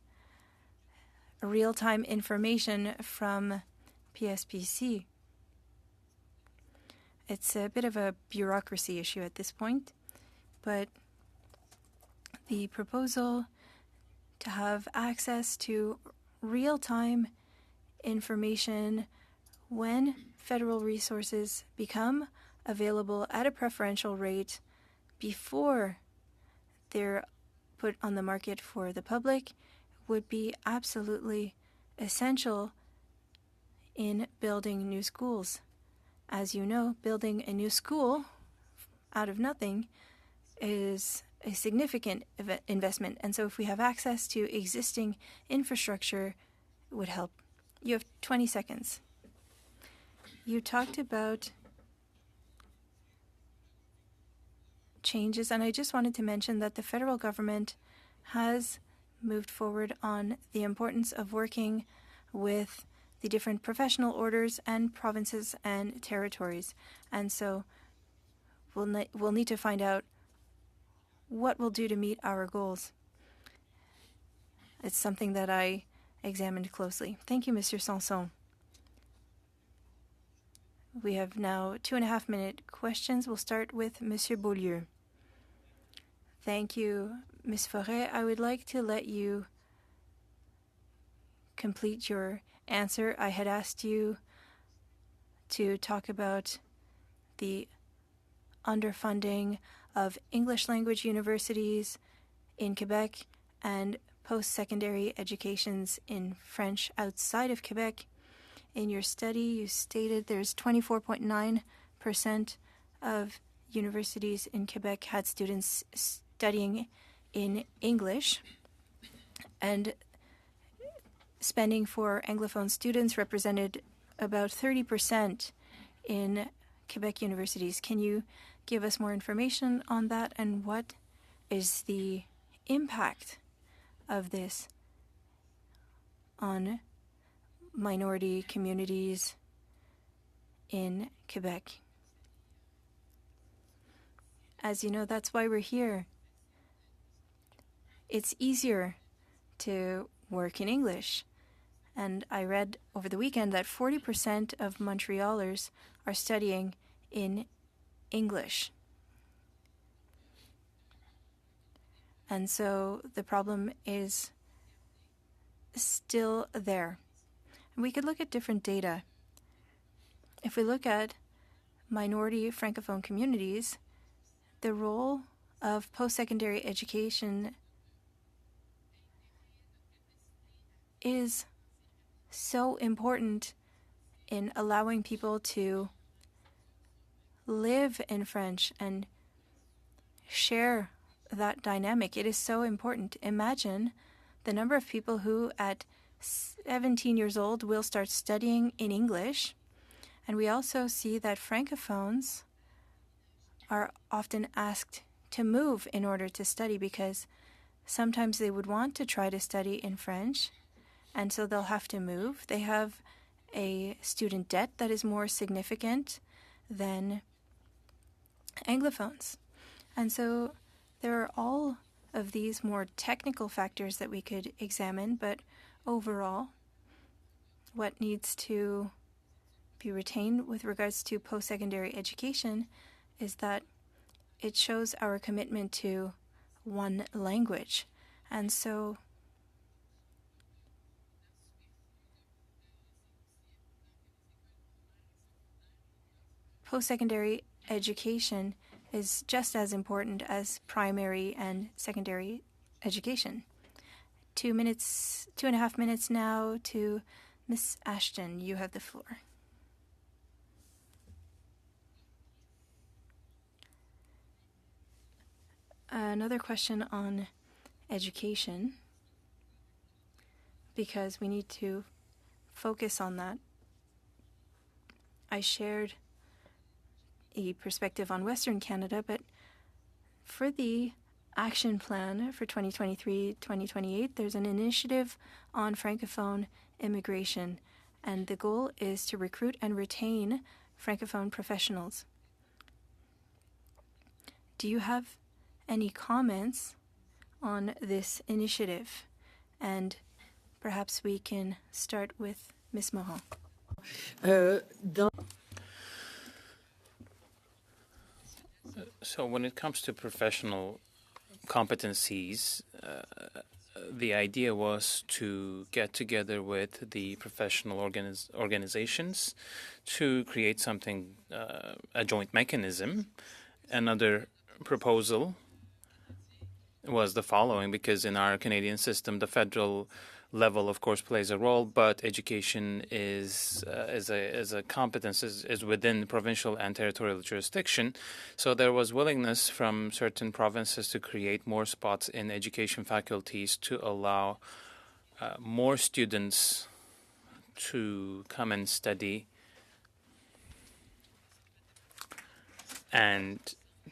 real-time information from PSPC. It's a bit of a bureaucracy issue at this point, but the proposal to have access to real-time information when federal resources become available at a preferential rate before they're put on the market for the public would be absolutely essential in building new schools. As you know, building a new school out of nothing is a significant investment. And so if we have access to existing infrastructure, it would help. You have 20 seconds. You talked about changes, and I just wanted to mention that the federal government has moved forward on the importance of working with the different professional orders and provinces and territories. And so we'll need to find out what we'll do to meet our goals. It's something that I examined closely. Thank you, Mr. Sanson. We have now 2.5-minute questions. We'll start with Monsieur Beaulieu. Thank you, Ms. Forêt. I would like to let you complete your answer. I had asked you to talk about the underfunding of English language universities in Quebec and post-secondary educations in French outside of Quebec. In your study, you stated there's 24.9% of universities in Quebec had students studying in English, and spending for Anglophone students represented about 30% in Quebec universities. Can you give us more information on that, and what is the impact of this on minority communities in Quebec? As you know, that's why we're here. It's easier to work in English. And I read over the weekend that 40% of Montrealers are studying in English. And so the problem is still there. And we could look at different data. If we look at minority Francophone communities, the role of post-secondary education is so important in allowing people to live in French and share that dynamic. It is so important. Imagine the number of people who at 17 years old will start studying in English. And we also see that Francophones are often asked to move in order to study, because sometimes they would want to try to study in French, and so they'll have to move. They have a student debt that is more significant than Anglophones. And so there are all of these more technical factors that we could examine, but overall, what needs to be retained with regards to post-secondary education is that it shows our commitment to one language. And so post-secondary education is just as important as primary and secondary education. 2.5 minutes now to Miss Ashton. You have the floor. Another question on education, because we need to focus on that. I shared a perspective on Western Canada, but for the action plan for 2023-2028, there's an initiative on Francophone immigration, and the goal is to recruit and retain Francophone professionals. Do you have any comments on this initiative? And perhaps we can start with Ms. Morin. So when it comes to professional competencies, the idea was to get together with the professional organizations to create something, a joint mechanism. Another proposal was the following, because in our Canadian system, the federal level, of course, plays a role, but education is a competence, is within provincial and territorial jurisdiction. So there was willingness from certain provinces to create more spots in education faculties to allow more students to come and study and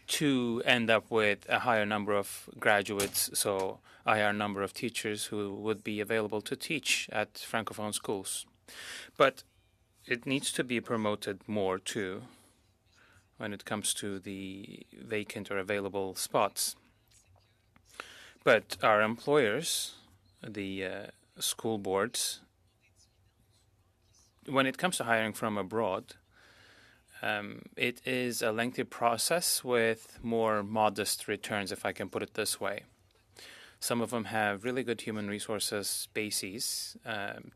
to end up with a higher number of graduates, so a higher number of teachers who would be available to teach at Francophone schools. But it needs to be promoted more too when it comes to the vacant or available spots. But our employers the school boards. When it comes to hiring from abroad, it is a lengthy process with more modest returns, if I can put it this way. Some of them have really good human resources bases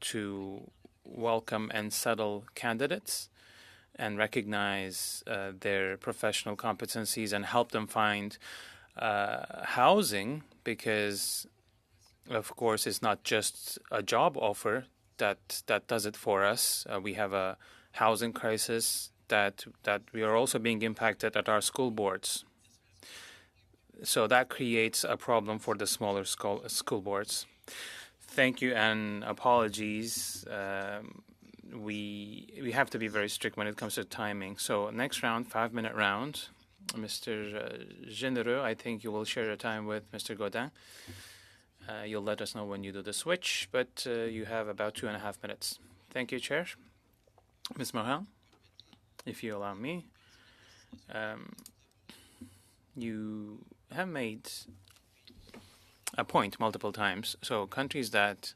to welcome and settle candidates and recognize their professional competencies and help them find housing, because, of course, it's not just a job offer that does it for us. We have a housing crisis that we are also being impacted at our school boards. So that creates a problem for the smaller school boards. Thank you, and apologies. We have to be very strict when it comes to timing. So next round, 5-minute round. Mr. Généreux, I think you will share your time with Mr. Godin. You'll let us know when you do the switch, but you have about 2.5 minutes. Thank you, Chair. Ms. Morin, if you allow me. You have made a point multiple times. So countries that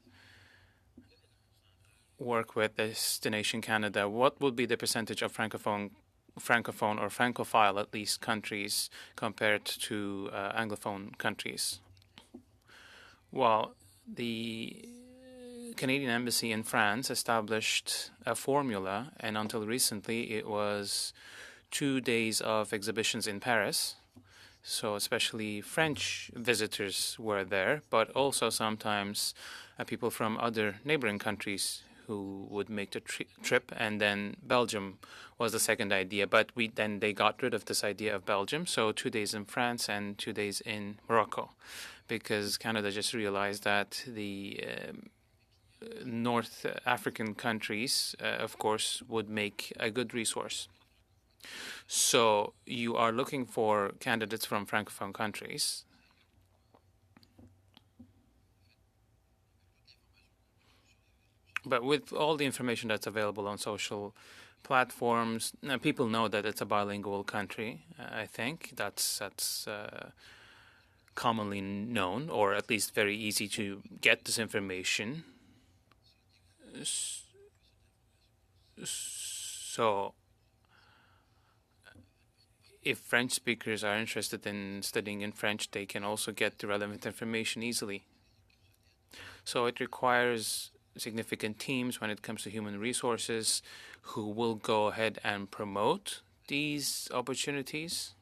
work with Destination Canada, what would be the percentage of francophone or francophile, at least, countries compared to anglophone countries? Well, the Canadian Embassy in France established a formula, and until recently it was 2 days of exhibitions in Paris. So especially French visitors were there, but also sometimes people from other neighboring countries who would make the trip, and then Belgium was the second idea. But they got rid of this idea of Belgium, so 2 days in France and 2 days in Morocco, because Canada just realized that the North African countries, of course, would make a good resource. So you are looking for candidates from francophone countries. But with all the information that's available on social platforms, people know that it's a bilingual country. I think that's commonly known, or at least very easy to get this information. So if French speakers are interested in studying in French, they can also get the relevant information easily. So it requires significant teams when it comes to human resources who will go ahead and promote these opportunities.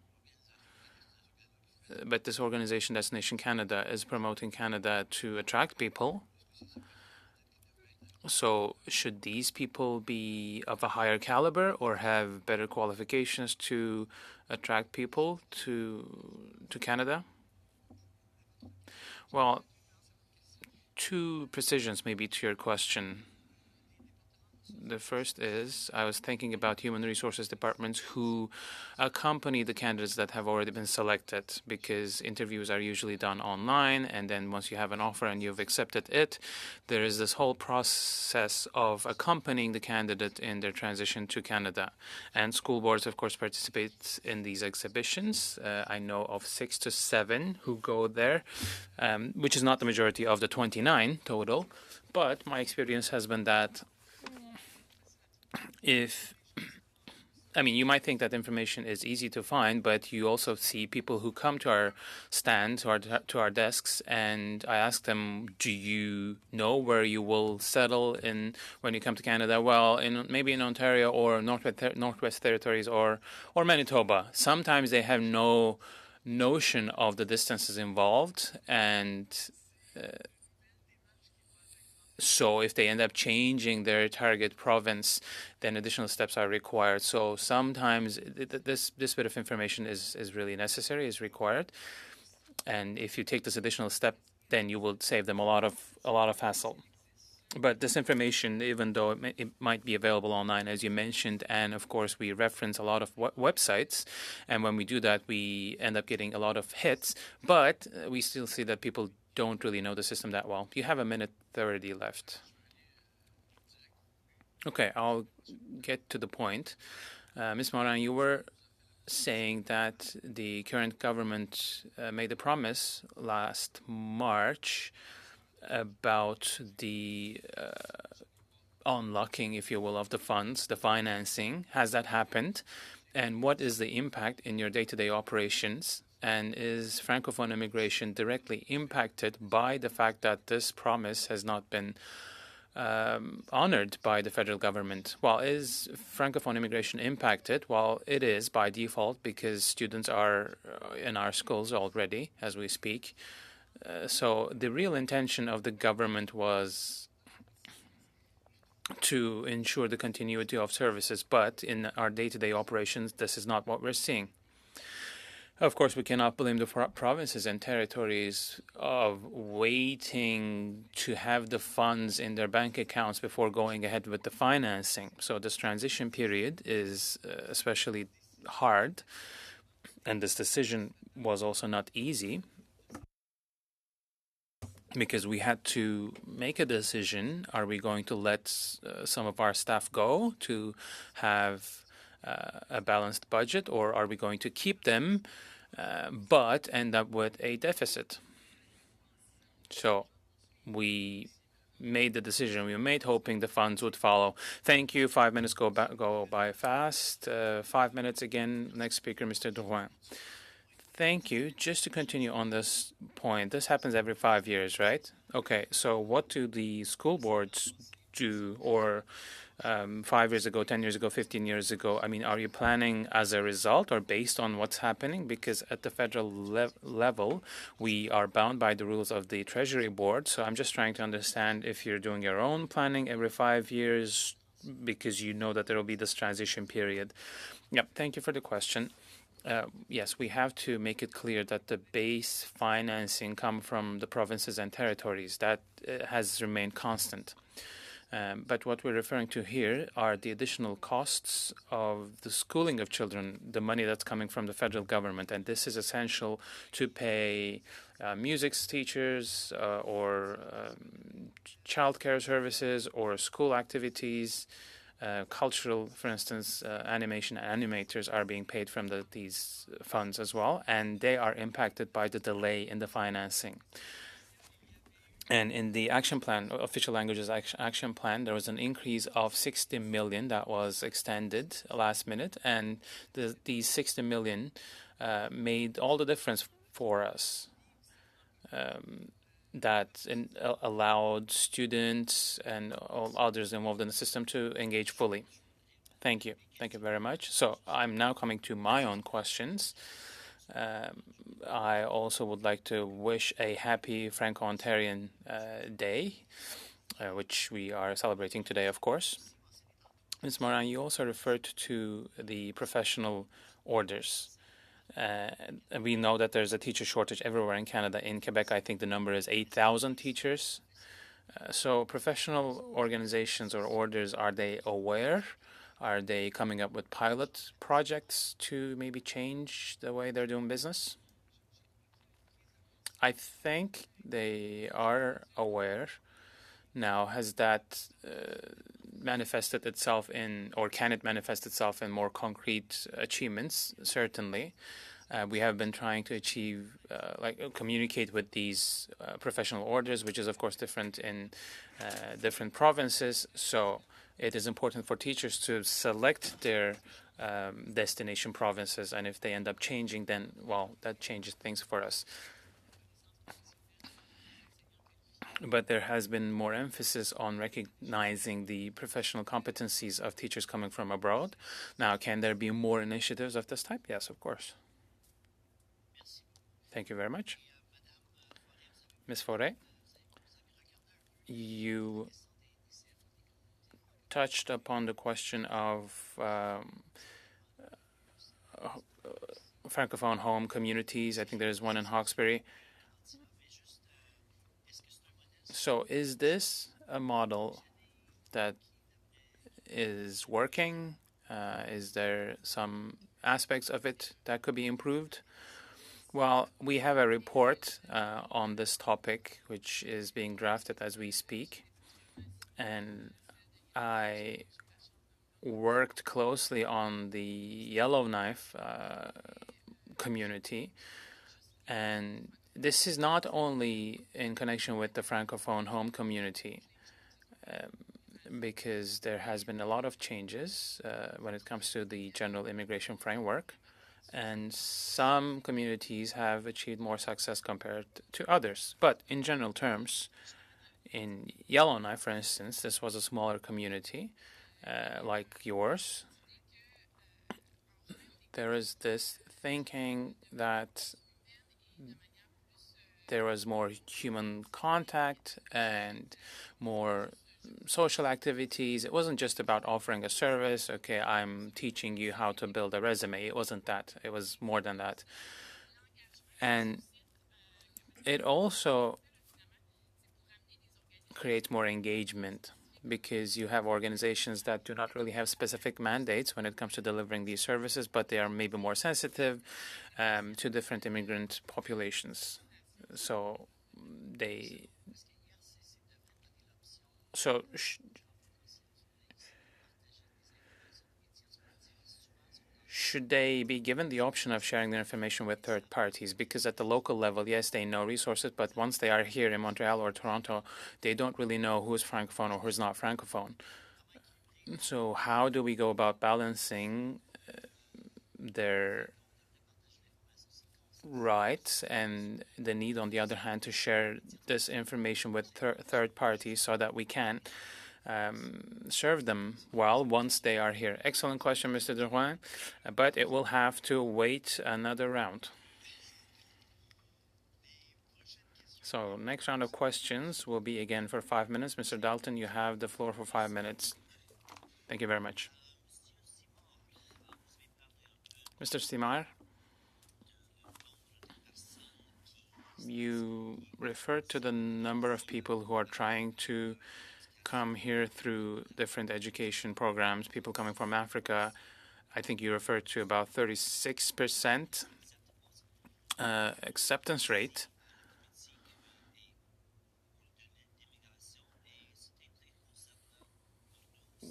But this organization, Destination Canada, is promoting Canada to attract people. So should these people be of a higher caliber or have better qualifications to attract people to Canada? Well, 2 precisions maybe to your question. The first is, I was thinking about human resources departments who accompany the candidates that have already been selected, because interviews are usually done online, and then once you have an offer and you've accepted it, there is this whole process of accompanying the candidate in their transition to Canada. And school boards, of course, participate in these exhibitions. I know of 6 to 7 who go there, which is not the majority of the 29 total. But my experience has been that you might think that information is easy to find, but you also see people who come to our stands or to our desks, and I ask them, do you know where you will settle in when you come to Canada? Well, maybe in Ontario or Northwest Territories or Manitoba. Sometimes they have no notion of the distances involved, and so if they end up changing their target province, then additional steps are required. So sometimes this bit of information is really necessary, is required. And if you take this additional step, then you will save them a lot of hassle. But this information, even though it might be available online, as you mentioned, and of course we reference a lot of websites, and when we do that, we end up getting a lot of hits, but we still see that people don't really know the system that well. You have 1:30 left. Okay, I'll get to the point. Ms. Morin, you were saying that the current government made a promise last March about the unlocking, if you will, of the funds, the financing. Has that happened? And what is the impact in your day-to-day operations? And is Francophone immigration directly impacted by the fact that this promise has not been honored by the federal government? Well, is Francophone immigration impacted? Well, it is by default because students are in our schools already as we speak. So the real intention of the government was to ensure the continuity of services, but in our day-to-day operations, this is not what we're seeing. Of course, we cannot blame the provinces and territories of waiting to have the funds in their bank accounts before going ahead with the financing. So this transition period is especially hard, and this decision was also not easy because we had to make a decision. Are we going to let some of our staff go to have a balanced budget, or are we going to keep them but end up with a deficit? So we made the decision we made, hoping the funds would follow. Thank you. 5 minutes go by fast. 5 minutes again. Next speaker, Mr. Drouin. Thank you. Just to continue on this point, this happens every 5 years, right? Okay, so what do the school boards do, or 5 years ago, 10 years ago, 15 years ago? I mean, are you planning as a result or based on what's happening? Because at the federal level, we are bound by the rules of the Treasury Board. So I'm just trying to understand if you're doing your own planning every 5 years because you know that there will be this transition period. Yep, thank you for the question. Yes, we have to make it clear that the base financing come from the provinces and territories. That has remained constant. But what we're referring to here are the additional costs of the schooling of children, the money that's coming from the federal government. And this is essential to pay music teachers or childcare services or school activities. Cultural, for instance, animation animators are being paid from these funds as well, and they are impacted by the delay in the financing. And in the action plan, official languages action plan, there was an increase of 60 million that was extended last minute, and these 60 million made all the difference for us. That allowed students and all others involved in the system to engage fully. Thank you. Thank you very much. So I'm now coming to my own questions. I also would like to wish a happy Franco-Ontarian Day, which we are celebrating today, of course. Ms. Morin, you also referred to the professional orders. And we know that there's a teacher shortage everywhere in Canada. In Quebec, I think the number is 8,000 teachers. So professional organizations or orders, are they aware? Are they coming up with pilot projects to maybe change the way they're doing business? I think they are aware. Now, has that manifested itself in, or can it manifest itself in more concrete achievements? Certainly. We have been trying to achieve, communicate with these professional orders, which is, of course, different in different provinces. So it is important for teachers to select their destination provinces. And if they end up changing, then, well, that changes things for us. But there has been more emphasis on recognizing the professional competencies of teachers coming from abroad. Now, can there be more initiatives of this type? Yes, of course. Thank you very much. Ms. Faure, you touched upon the question of Francophone home communities. I think there is one in Hawkesbury. So is this a model that is working? Is there some aspects of it that could be improved? Well, we have a report on this topic, which is being drafted as we speak. And I worked closely on the Yellowknife community. And this is not only in connection with the Francophone home community, because there has been a lot of changes when it comes to the general immigration framework, and some communities have achieved more success compared to others. But in general terms, in Yellowknife, for instance, this was a smaller community like yours. There is this thinking that there was more human contact and more social activities. It wasn't just about offering a service. Okay, I'm teaching you how to build a resume. It wasn't that. It was more than that. And it also creates more engagement because you have organizations that do not really have specific mandates when it comes to delivering these services, but they are maybe more sensitive to different immigrant populations. So they should they be given the option of sharing their information with third parties? Because at the local level, yes, they know resources, but once they are here in Montreal or Toronto, they don't really know who's Francophone or who's not Francophone. So how do we go about balancing their rights and the need, on the other hand, to share this information with third parties so that we can serve them well once they are here? Excellent question, Mr. Drouin, but it will have to wait another round. So next round of questions will be again for 5 minutes. Mr. Dalton, you have the floor for 5 minutes. Thank you very much. Mr. Stimar, you referred to the number of people who are trying to come here through different education programs, people coming from Africa. I think you referred to about 36% acceptance rate.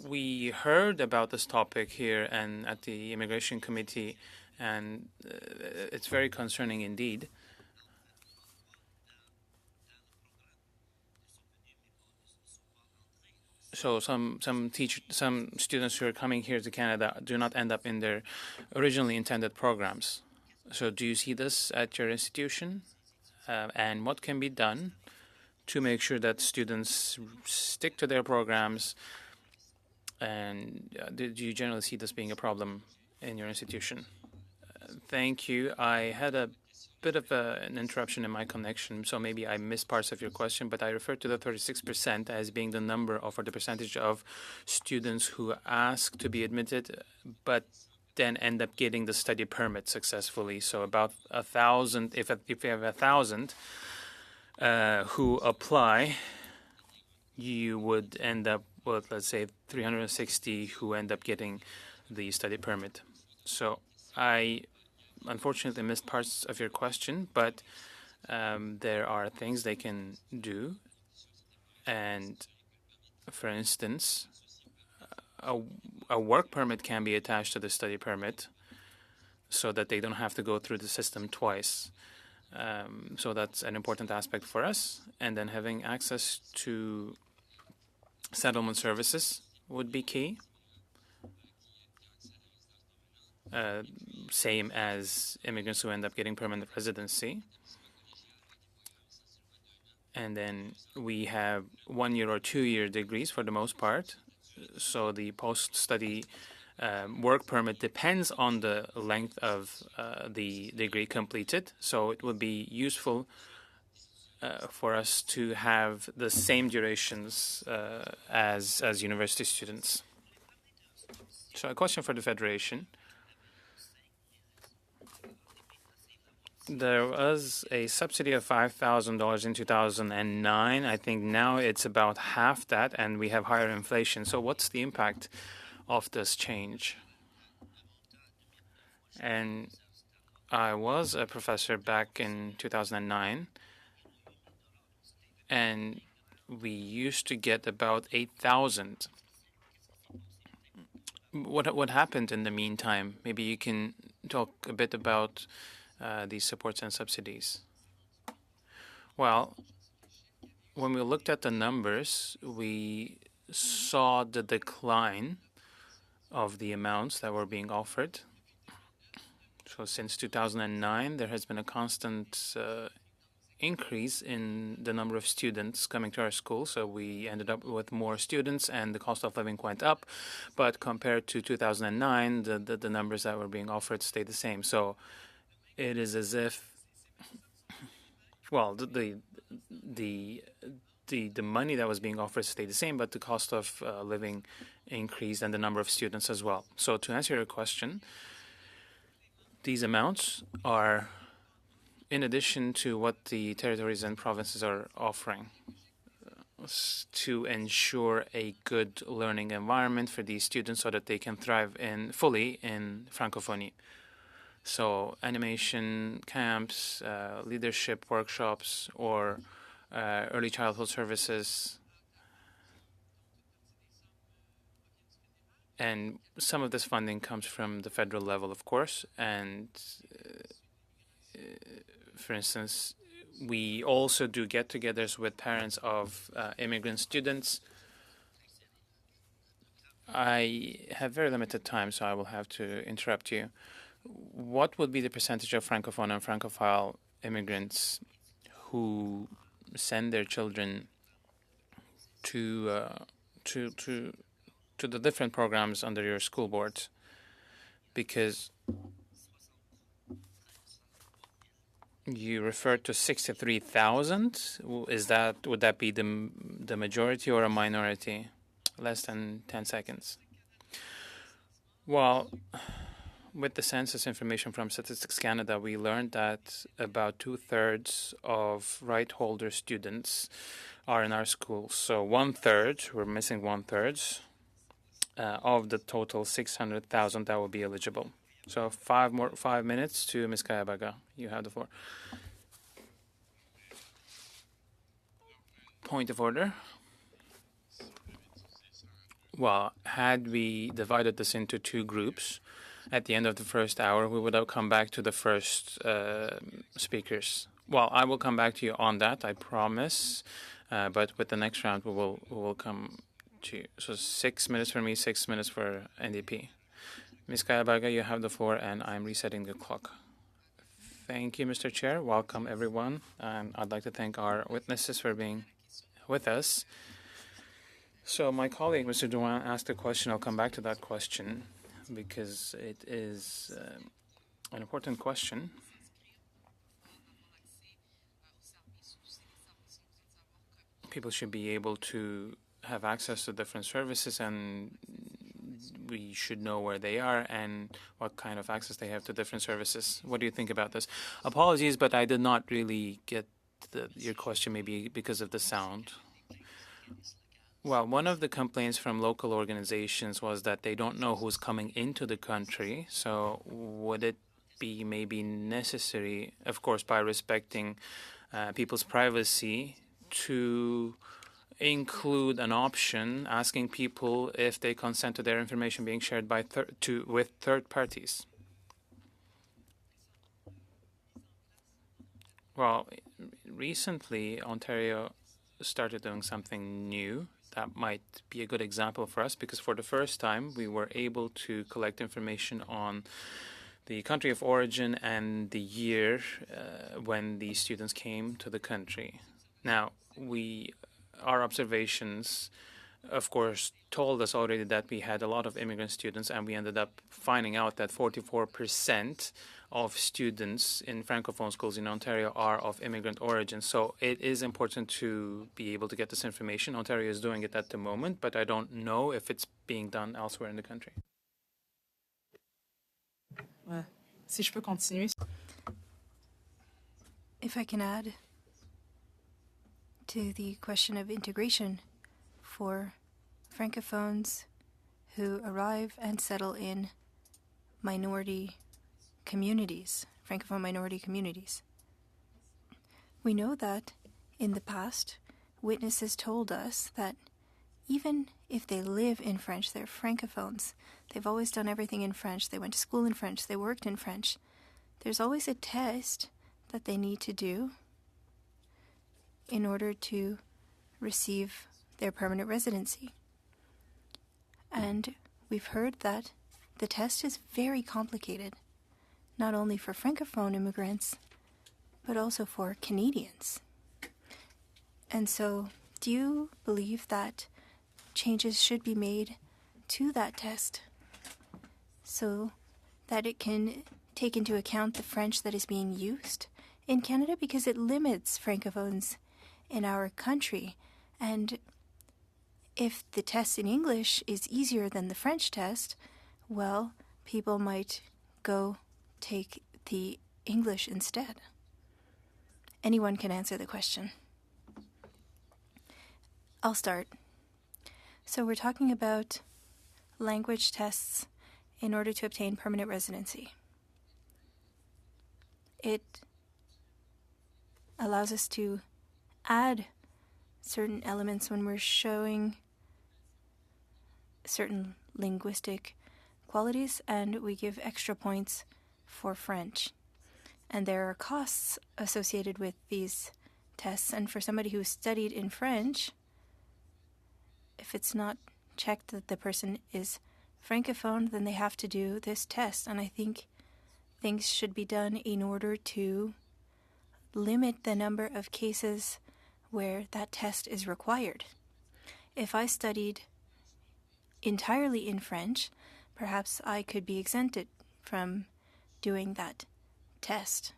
We heard about this topic here and at the Immigration Committee, and it's very concerning indeed. So some students who are coming here to Canada do not end up in their originally intended programs. So do you see this at your institution? And what can be done to make sure that students stick to their programs? And do you generally see this being a problem in your institution? Thank you. I had a bit of an interruption in my connection, so maybe I missed parts of your question, but I referred to the 36% as being the number or the percentage of students who ask to be admitted, but then end up getting the study permit successfully. So about 1,000, if you have 1,000 who apply, you would end up with, let's say, 360 who end up getting the study permit. So I unfortunately missed parts of your question, but there are things they can do. And for instance, a work permit can be attached to the study permit so that they don't have to go through the system twice. So that's an important aspect for us. And then having access to settlement services would be key. Same as immigrants who end up getting permanent residency. And then we have 1-year or 2-year degrees for the most part. So the post-study work permit depends on the length of the degree completed. So it would be useful for us to have the same durations as university students. So a question for the Federation. There was a subsidy of $5,000 in 2009. I think now it's about half that, and we have higher inflation. So what's the impact of this change? And I was a professor back in 2009, and we used to get about 8,000. What happened in the meantime? Maybe you can talk a bit about these supports and subsidies. Well, when we looked at the numbers, we saw the decline of the amounts that were being offered. So since 2009, there has been a constant increase in the number of students coming to our school. So we ended up with more students and the cost of living went up. But compared to 2009, the numbers that were being offered stayed the same. So it is as if, well, the money that was being offered stayed the same, but the cost of living increased and the number of students as well. So to answer your question, these amounts are in addition to what the territories and provinces are offering to ensure a good learning environment for these students so that they can thrive fully in Francophonie. So animation camps, leadership workshops, or early childhood services. And some of this funding comes from the federal level, of course. And for instance, we also do get-togethers with parents of immigrant students. I have very limited time, so I will have to interrupt you. What would be the percentage of Francophone and Francophile immigrants who send their children to the different programs under your school board? Because you referred to 63,000. Would that be the majority or a minority? Less than 10 seconds. Well, with the census information from Statistics Canada, we learned that about 2/3 of right holder students are in our schools. So 1/3, we're missing 1/3 of the total 600,000 that will be eligible. So 5 minutes to Ms. Kayabaga. You have the floor. Point of order. Well, had we divided this into two groups, at the end of the first hour, we would have come back to the first speakers. Well, I will come back to you on that, I promise. But with the next round, we will come to you. So 6 minutes for me, 6 minutes for NDP. Ms. Kayabaga, you have the floor, and I'm resetting the clock. Thank you, Mr. Chair. Welcome, everyone. And I'd like to thank our witnesses for being with us. So my colleague, Mr. Drouin, asked a question. I'll come back to that question because it is an important question. People should be able to have access to different services, and we should know where they are and what kind of access they have to different services. What do you think about this? Apologies, but I did not really get your question, maybe because of the sound. Well, one of the complaints from local organizations was that they don't know who's coming into the country. So would it be maybe necessary, of course, by respecting people's privacy, to include an option asking people if they consent to their information being shared by with third parties? Well, recently, Ontario started doing something new. That might be a good example for us because for the first time, we were able to collect information on the country of origin and the year when the students came to the country. Now, our observations, of course, told us already that we had a lot of immigrant students, and we ended up finding out that 44% of students in Francophone schools in Ontario are of immigrant origin. So it is important to be able to get this information. Ontario is doing it at the moment, but I don't know if it's being done elsewhere in the country. Si je peux continuer. If I can add to the question of integration for Francophones who arrive and settle in minority communities, Francophone minority communities. We know that in the past, witnesses told us that even if they live in French, they're Francophones. They've always done everything in French. They went to school in French. They worked in French. There's always a test that they need to do in order to receive their permanent residency. And we've heard that the test is very complicated, not only for Francophone immigrants, but also for Canadians. And so, do you believe that changes should be made to that test so that it can take into account the French that is being used in Canada? Because it limits Francophones in our country. And if the test in English is easier than the French test, well, people might go take the English instead. Anyone can answer the question. I'll start. So we're talking about language tests in order to obtain permanent residency. It allows us to add certain elements when we're showing certain linguistic qualities, and we give extra points for French. And there are costs associated with these tests, and for somebody who studied in French, if it's not checked that the person is Francophone, then they have to do this test. And I think things should be done in order to limit the number of cases where that test is required. If I studied entirely in French, perhaps I could be exempted from doing that test.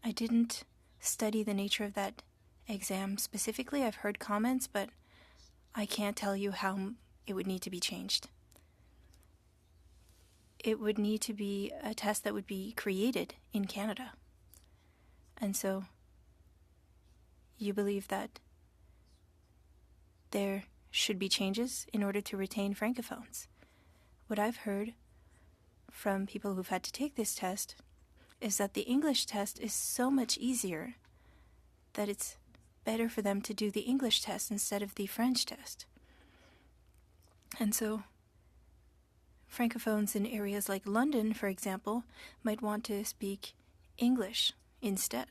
I didn't study the nature of that exam specifically. I've heard comments, but I can't tell you how it would need to be changed. It would need to be a test that would be created in Canada. And so you believe that there should be changes in order to retain Francophones. What I've heard from people who've had to take this test is that the English test is so much easier that it's better for them to do the English test instead of the French test. And so Francophones in areas like London, for example, might want to speak English instead.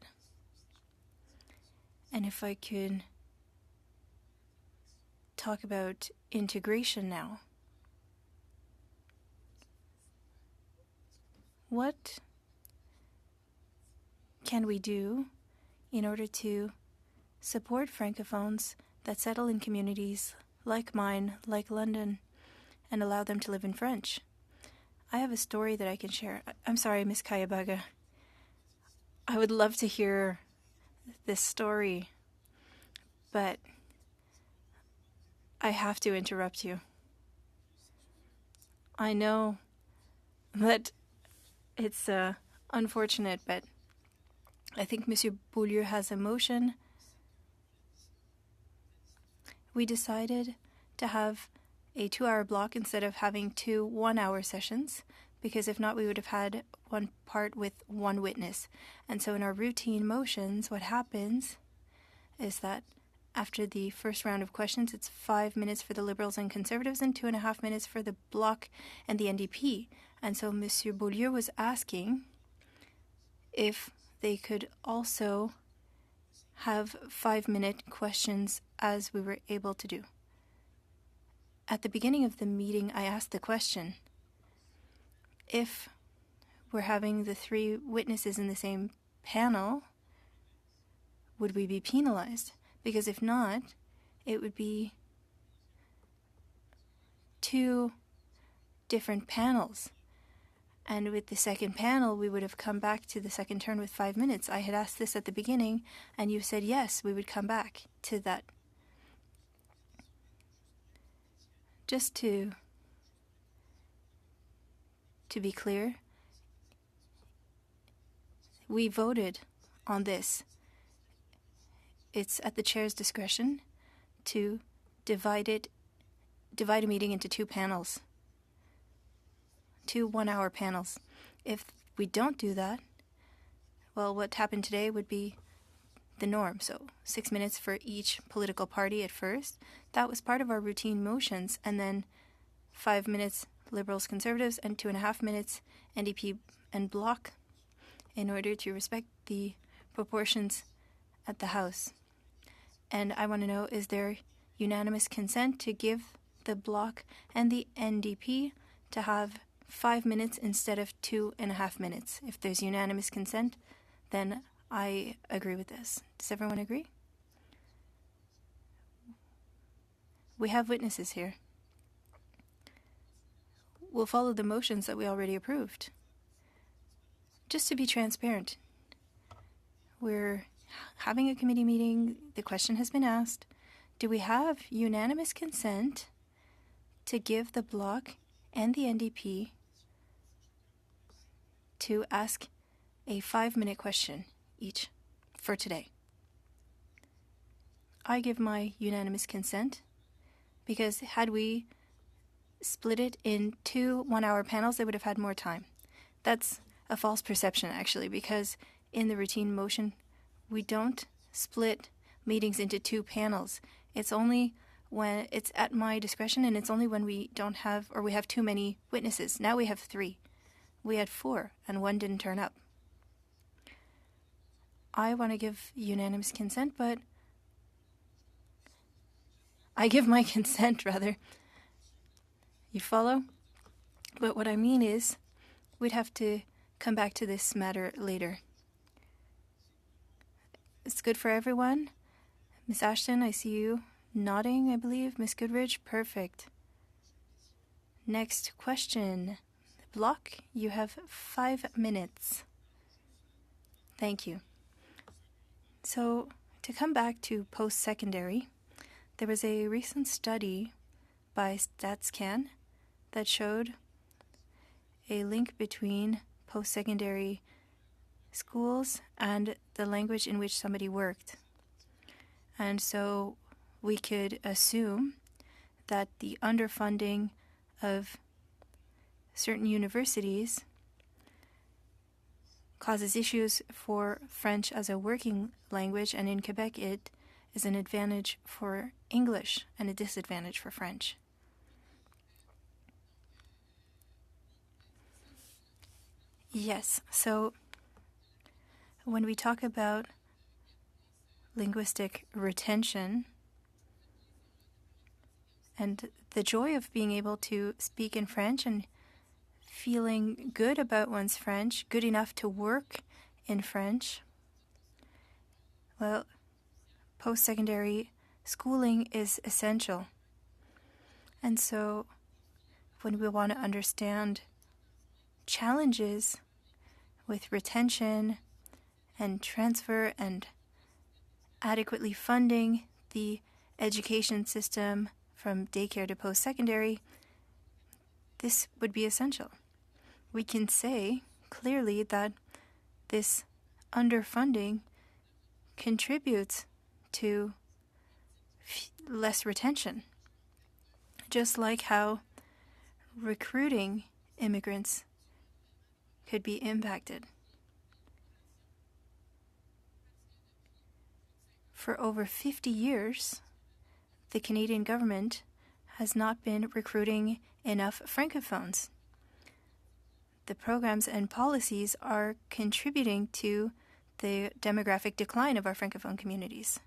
And if I could talk about integration now, what can we do in order to support Francophones that settle in communities like mine, like London, and allow them to live in French? I have a story that I can share. I'm sorry, Ms. Kayabaga. I would love to hear this story, but I have to interrupt you. I know that it's unfortunate, but I think Monsieur Beaulieu has a motion. We decided to have a 2-hour block instead of having 2 one-hour sessions, because if not, we would have had one part with one witness. And so in our routine motions, what happens is that after the first round of questions, it's 5 minutes for the Liberals and Conservatives and 2.5 minutes for the Bloc and the NDP. And so Monsieur Beaulieu was asking if they could also have 5-minute questions as we were able to do. At the beginning of the meeting, I asked the question, if we're having the 3 witnesses in the same panel, would we be penalized? Because if not, it would be 2 different panels. And with the second panel, we would have come back to the second turn with 5 minutes. I had asked this at the beginning, and you said yes, we would come back to that. Just to be clear, we voted on this. It's at the chair's discretion to divide a meeting into 2 panels, 2 one-hour panels. If we don't do that, well, what happened today would be the norm. So 6 minutes for each political party at first. That was part of our routine motions. And then 5 minutes Liberals, Conservatives, and 2.5 minutes NDP and Bloc. in order to respect the proportions at the House. And I want to know, is there unanimous consent to give the Bloc and the NDP to have 5 minutes instead of 2.5 minutes? If there's unanimous consent, then I agree with this. Does everyone agree? We have witnesses here. We'll follow the motions that we already approved. Just to be transparent, we're having a committee meeting. The question has been asked. Do we have unanimous consent to give the Bloc and the NDP to ask a 5-minute question each for today? I give my unanimous consent because had we split it in 2 one-hour panels, they would have had more time. That's a false perception, actually, because in the routine motion, we don't split meetings into 2 panels. It's only when it's at my discretion, and it's only when we don't have, or we have too many witnesses. Now we have 3. We had 4, and 1 didn't turn up. I want to give unanimous consent, but I give my consent, rather. You follow? But what I mean is, we'd have to come back to this matter later. It's good for everyone. Miss Ashton, I see you nodding, I believe. Miss Goodridge, perfect. Next question. Bloc, you have 5 minutes. Thank you. So, to come back to post-secondary, there was a recent study by StatsCan that showed a link between post-secondary schools and the language in which somebody worked. And so we could assume that the underfunding of certain universities causes issues for French as a working language, and in Quebec it is an advantage for English and a disadvantage for French. Yes, so when we talk about linguistic retention and the joy of being able to speak in French and feeling good about one's French, good enough to work in French, well, post-secondary schooling is essential. And so when we want to understand challenges with retention and transfer and adequately funding the education system from daycare to post-secondary, this would be essential. We can say clearly that this underfunding contributes to less retention, just like how recruiting immigrants could be impacted. For over 50 years, the Canadian government has not been recruiting enough Francophones. The programs and policies are contributing to the demographic decline of our Francophone communities.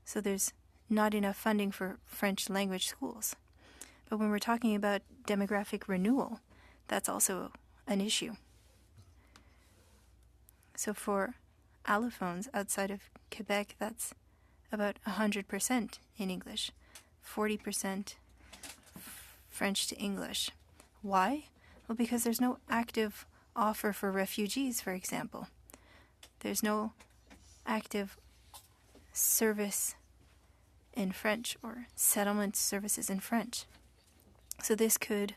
So there's not enough funding for French language schools. But when we're talking about demographic renewal, that's also an issue. So for allophones outside of Quebec, that's about 100% in English, 40% French to English. Why? Well, because there's no active offer for refugees, for example. There's no active service in French or settlement services in French. So this could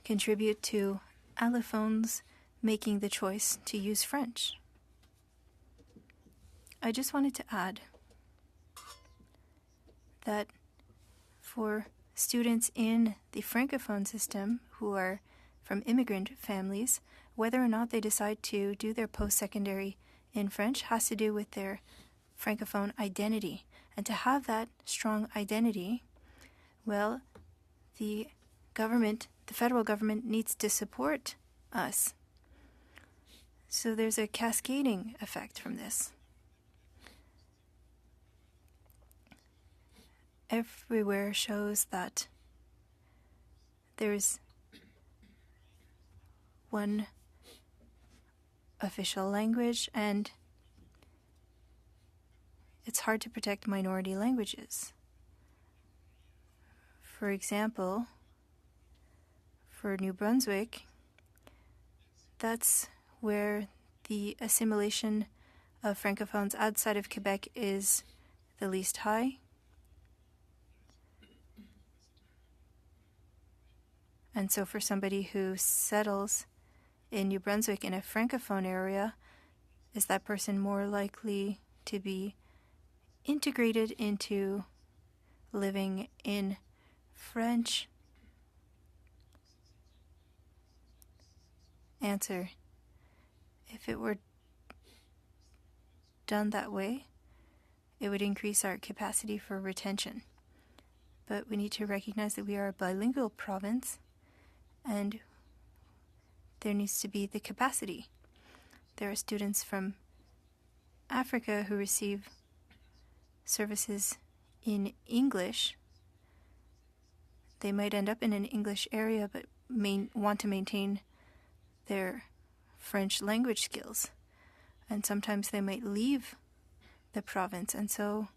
contribute to allophones making the choice to use French. I just wanted to add that for students in the Francophone system who are from immigrant families, whether or not they decide to do their post-secondary in French has to do with their Francophone identity. And to have that strong identity, well, the government, the federal government, needs to support us So there's a cascading effect from this. Everywhere shows that there's one official language, and it's hard to protect minority languages. For example, for New Brunswick, that's where the assimilation of francophones outside of Quebec is the least high. And so for somebody who settles in New Brunswick in a francophone area, is that person more likely to be integrated into living in French? Answer: if it were done that way, it would increase our capacity for retention. But we need to recognize that we are a bilingual province, and there needs to be the capacity. There are students from Africa who receive services in English. They might end up in an English area but want to maintain their French language skills. And sometimes they might leave the province. And so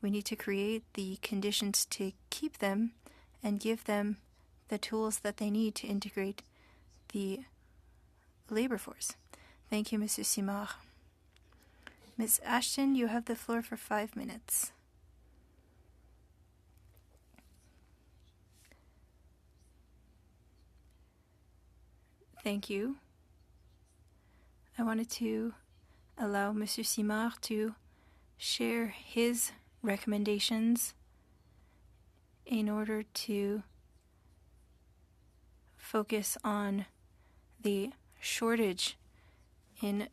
we need to create the conditions to keep them and give them the tools that they need to integrate the labor force. Thank you, Mr. Simard. Ms. Ashton, you have the floor for 5 minutes. Thank you. I wanted to allow Mr. Simard to share his recommendations in order to focus on the shortage in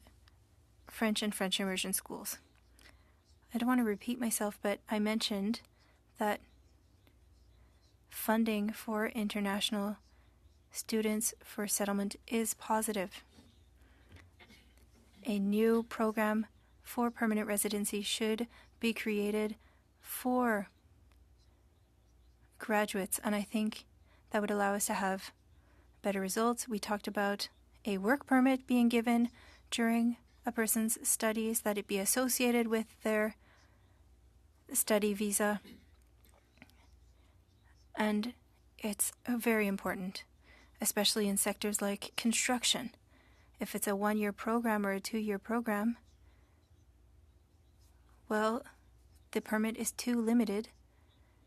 French and French immersion schools. I don't want to repeat myself, but I mentioned that funding for international students for settlement is positive. A new program for permanent residency should be created for graduates, and I think that would allow us to have better results. We talked about a work permit being given during a person's studies, that it be associated with their study visa, and it's very important, especially in sectors like construction. If it's a 1-year program or a 2-year program, well, the permit is too limited,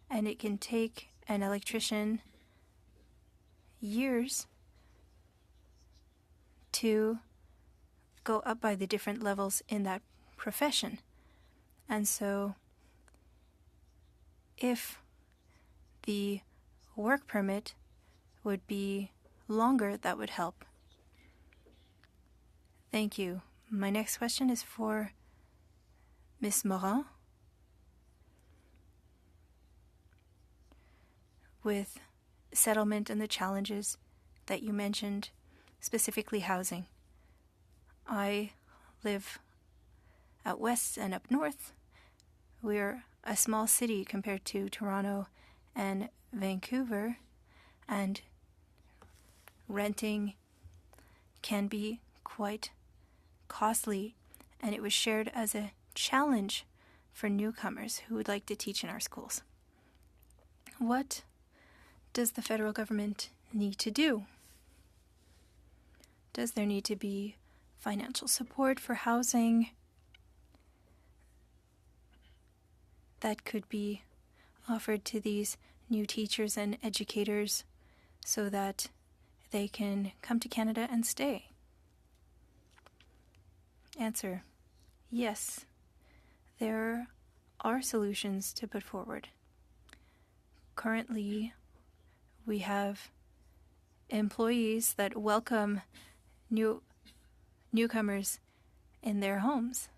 and it can take an electrician years to go up by the different levels in that profession. And so if the work permit would be longer, that would help. Thank you. My next question is for Ms. Morin. With settlement and the challenges that you mentioned, specifically housing. I live out west and up north. We're a small city compared to Toronto and Vancouver, and renting can be quite costly, and it was shared as a challenge for newcomers who would like to teach in our schools. What does the federal government need to do? Does there need to be financial support for housing that could be offered to these new teachers and educators so that they can come to Canada and stay? Answer: yes, there are solutions to put forward. Currently, we have employees that welcome newcomers in their homes.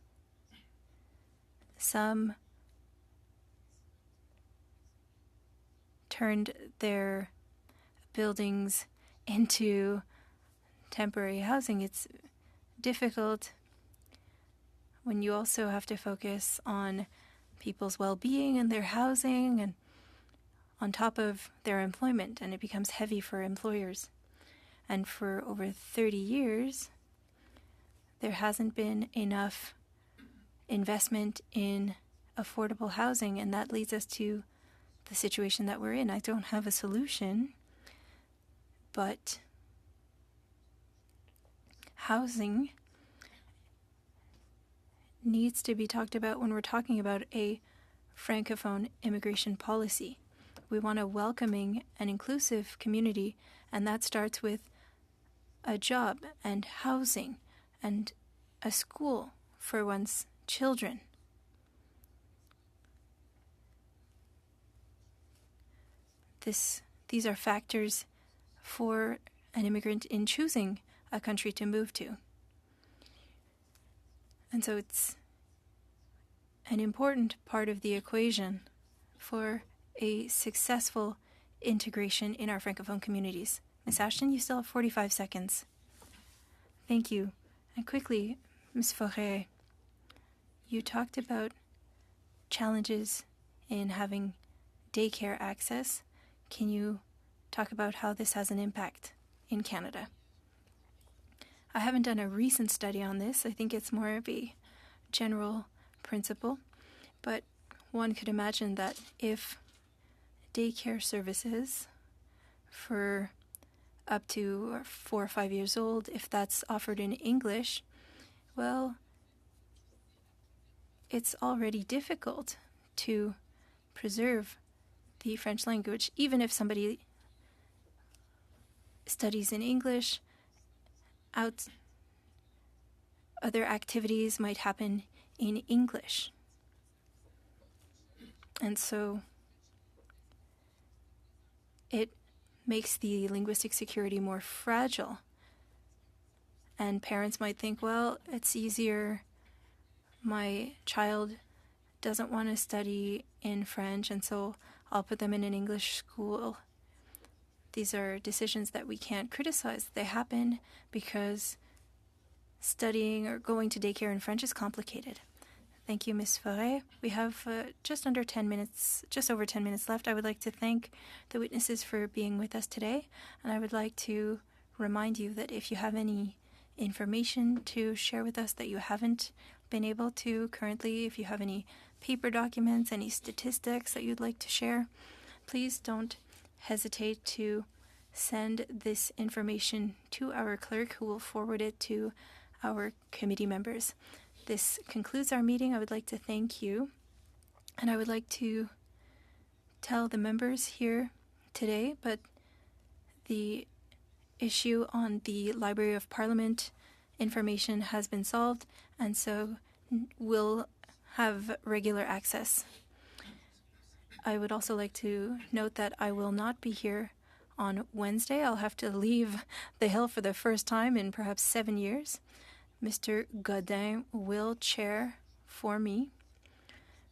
Some turned their buildings into temporary housing. It's difficult when you also have to focus on people's well-being and their housing and on top of their employment, and it becomes heavy for employers. And for over 30 years, there hasn't been enough investment in affordable housing, and that leads us to the situation that we're in. I don't have a solution, but housing needs to be talked about when we're talking about a Francophone immigration policy. We want a welcoming and inclusive community, and that starts with a job and housing and a school for one's children. These are factors for an immigrant in choosing a country to move to. And so it's an important part of the equation for a successful integration in our Francophone communities. Ms. Ashton, you still have 45 seconds. Thank you. And quickly, Ms. Forêt, you talked about challenges in having daycare access. Can you talk about how this has an impact in Canada? I haven't done a recent study on this. I think it's more of a general principle, but one could imagine that if daycare services for up to 4 or 5 years old, if that's offered in English, well, it's already difficult to preserve the French language. Even if somebody studies in English, other activities might happen in English. And so it makes the linguistic security more fragile. And parents might think, well, it's easier. My child doesn't want to study in French, and so I'll put them in an English school. These are decisions that we can't criticize. They happen because studying or going to daycare in French is complicated. Thank you, Ms. Forêt. We have just over 10 minutes left. I would like to thank the witnesses for being with us today, and I would like to remind you that if you have any information to share with us that you haven't been able to currently, if you have any paper documents, any statistics that you'd like to share, please don't hesitate to send this information to our clerk, who will forward it to our committee members. This concludes our meeting. I would like to thank you, and I would like to tell the members here today, but the issue on the Library of Parliament information has been solved, and so we'll have regular access. I would also like to note that I will not be here on Wednesday. I'll have to leave the Hill for the first time in perhaps 7 years. Mr. Godin will chair for me.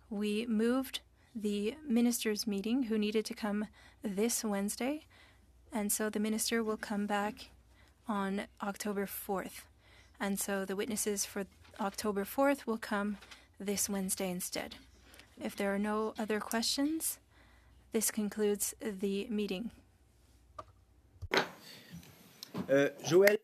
We moved the ministers' meeting, who needed to come this Wednesday, and so the minister will come back on October 4th. And so the witnesses for October 4th will come this Wednesday instead. If there are no other questions, this concludes the meeting. Joël.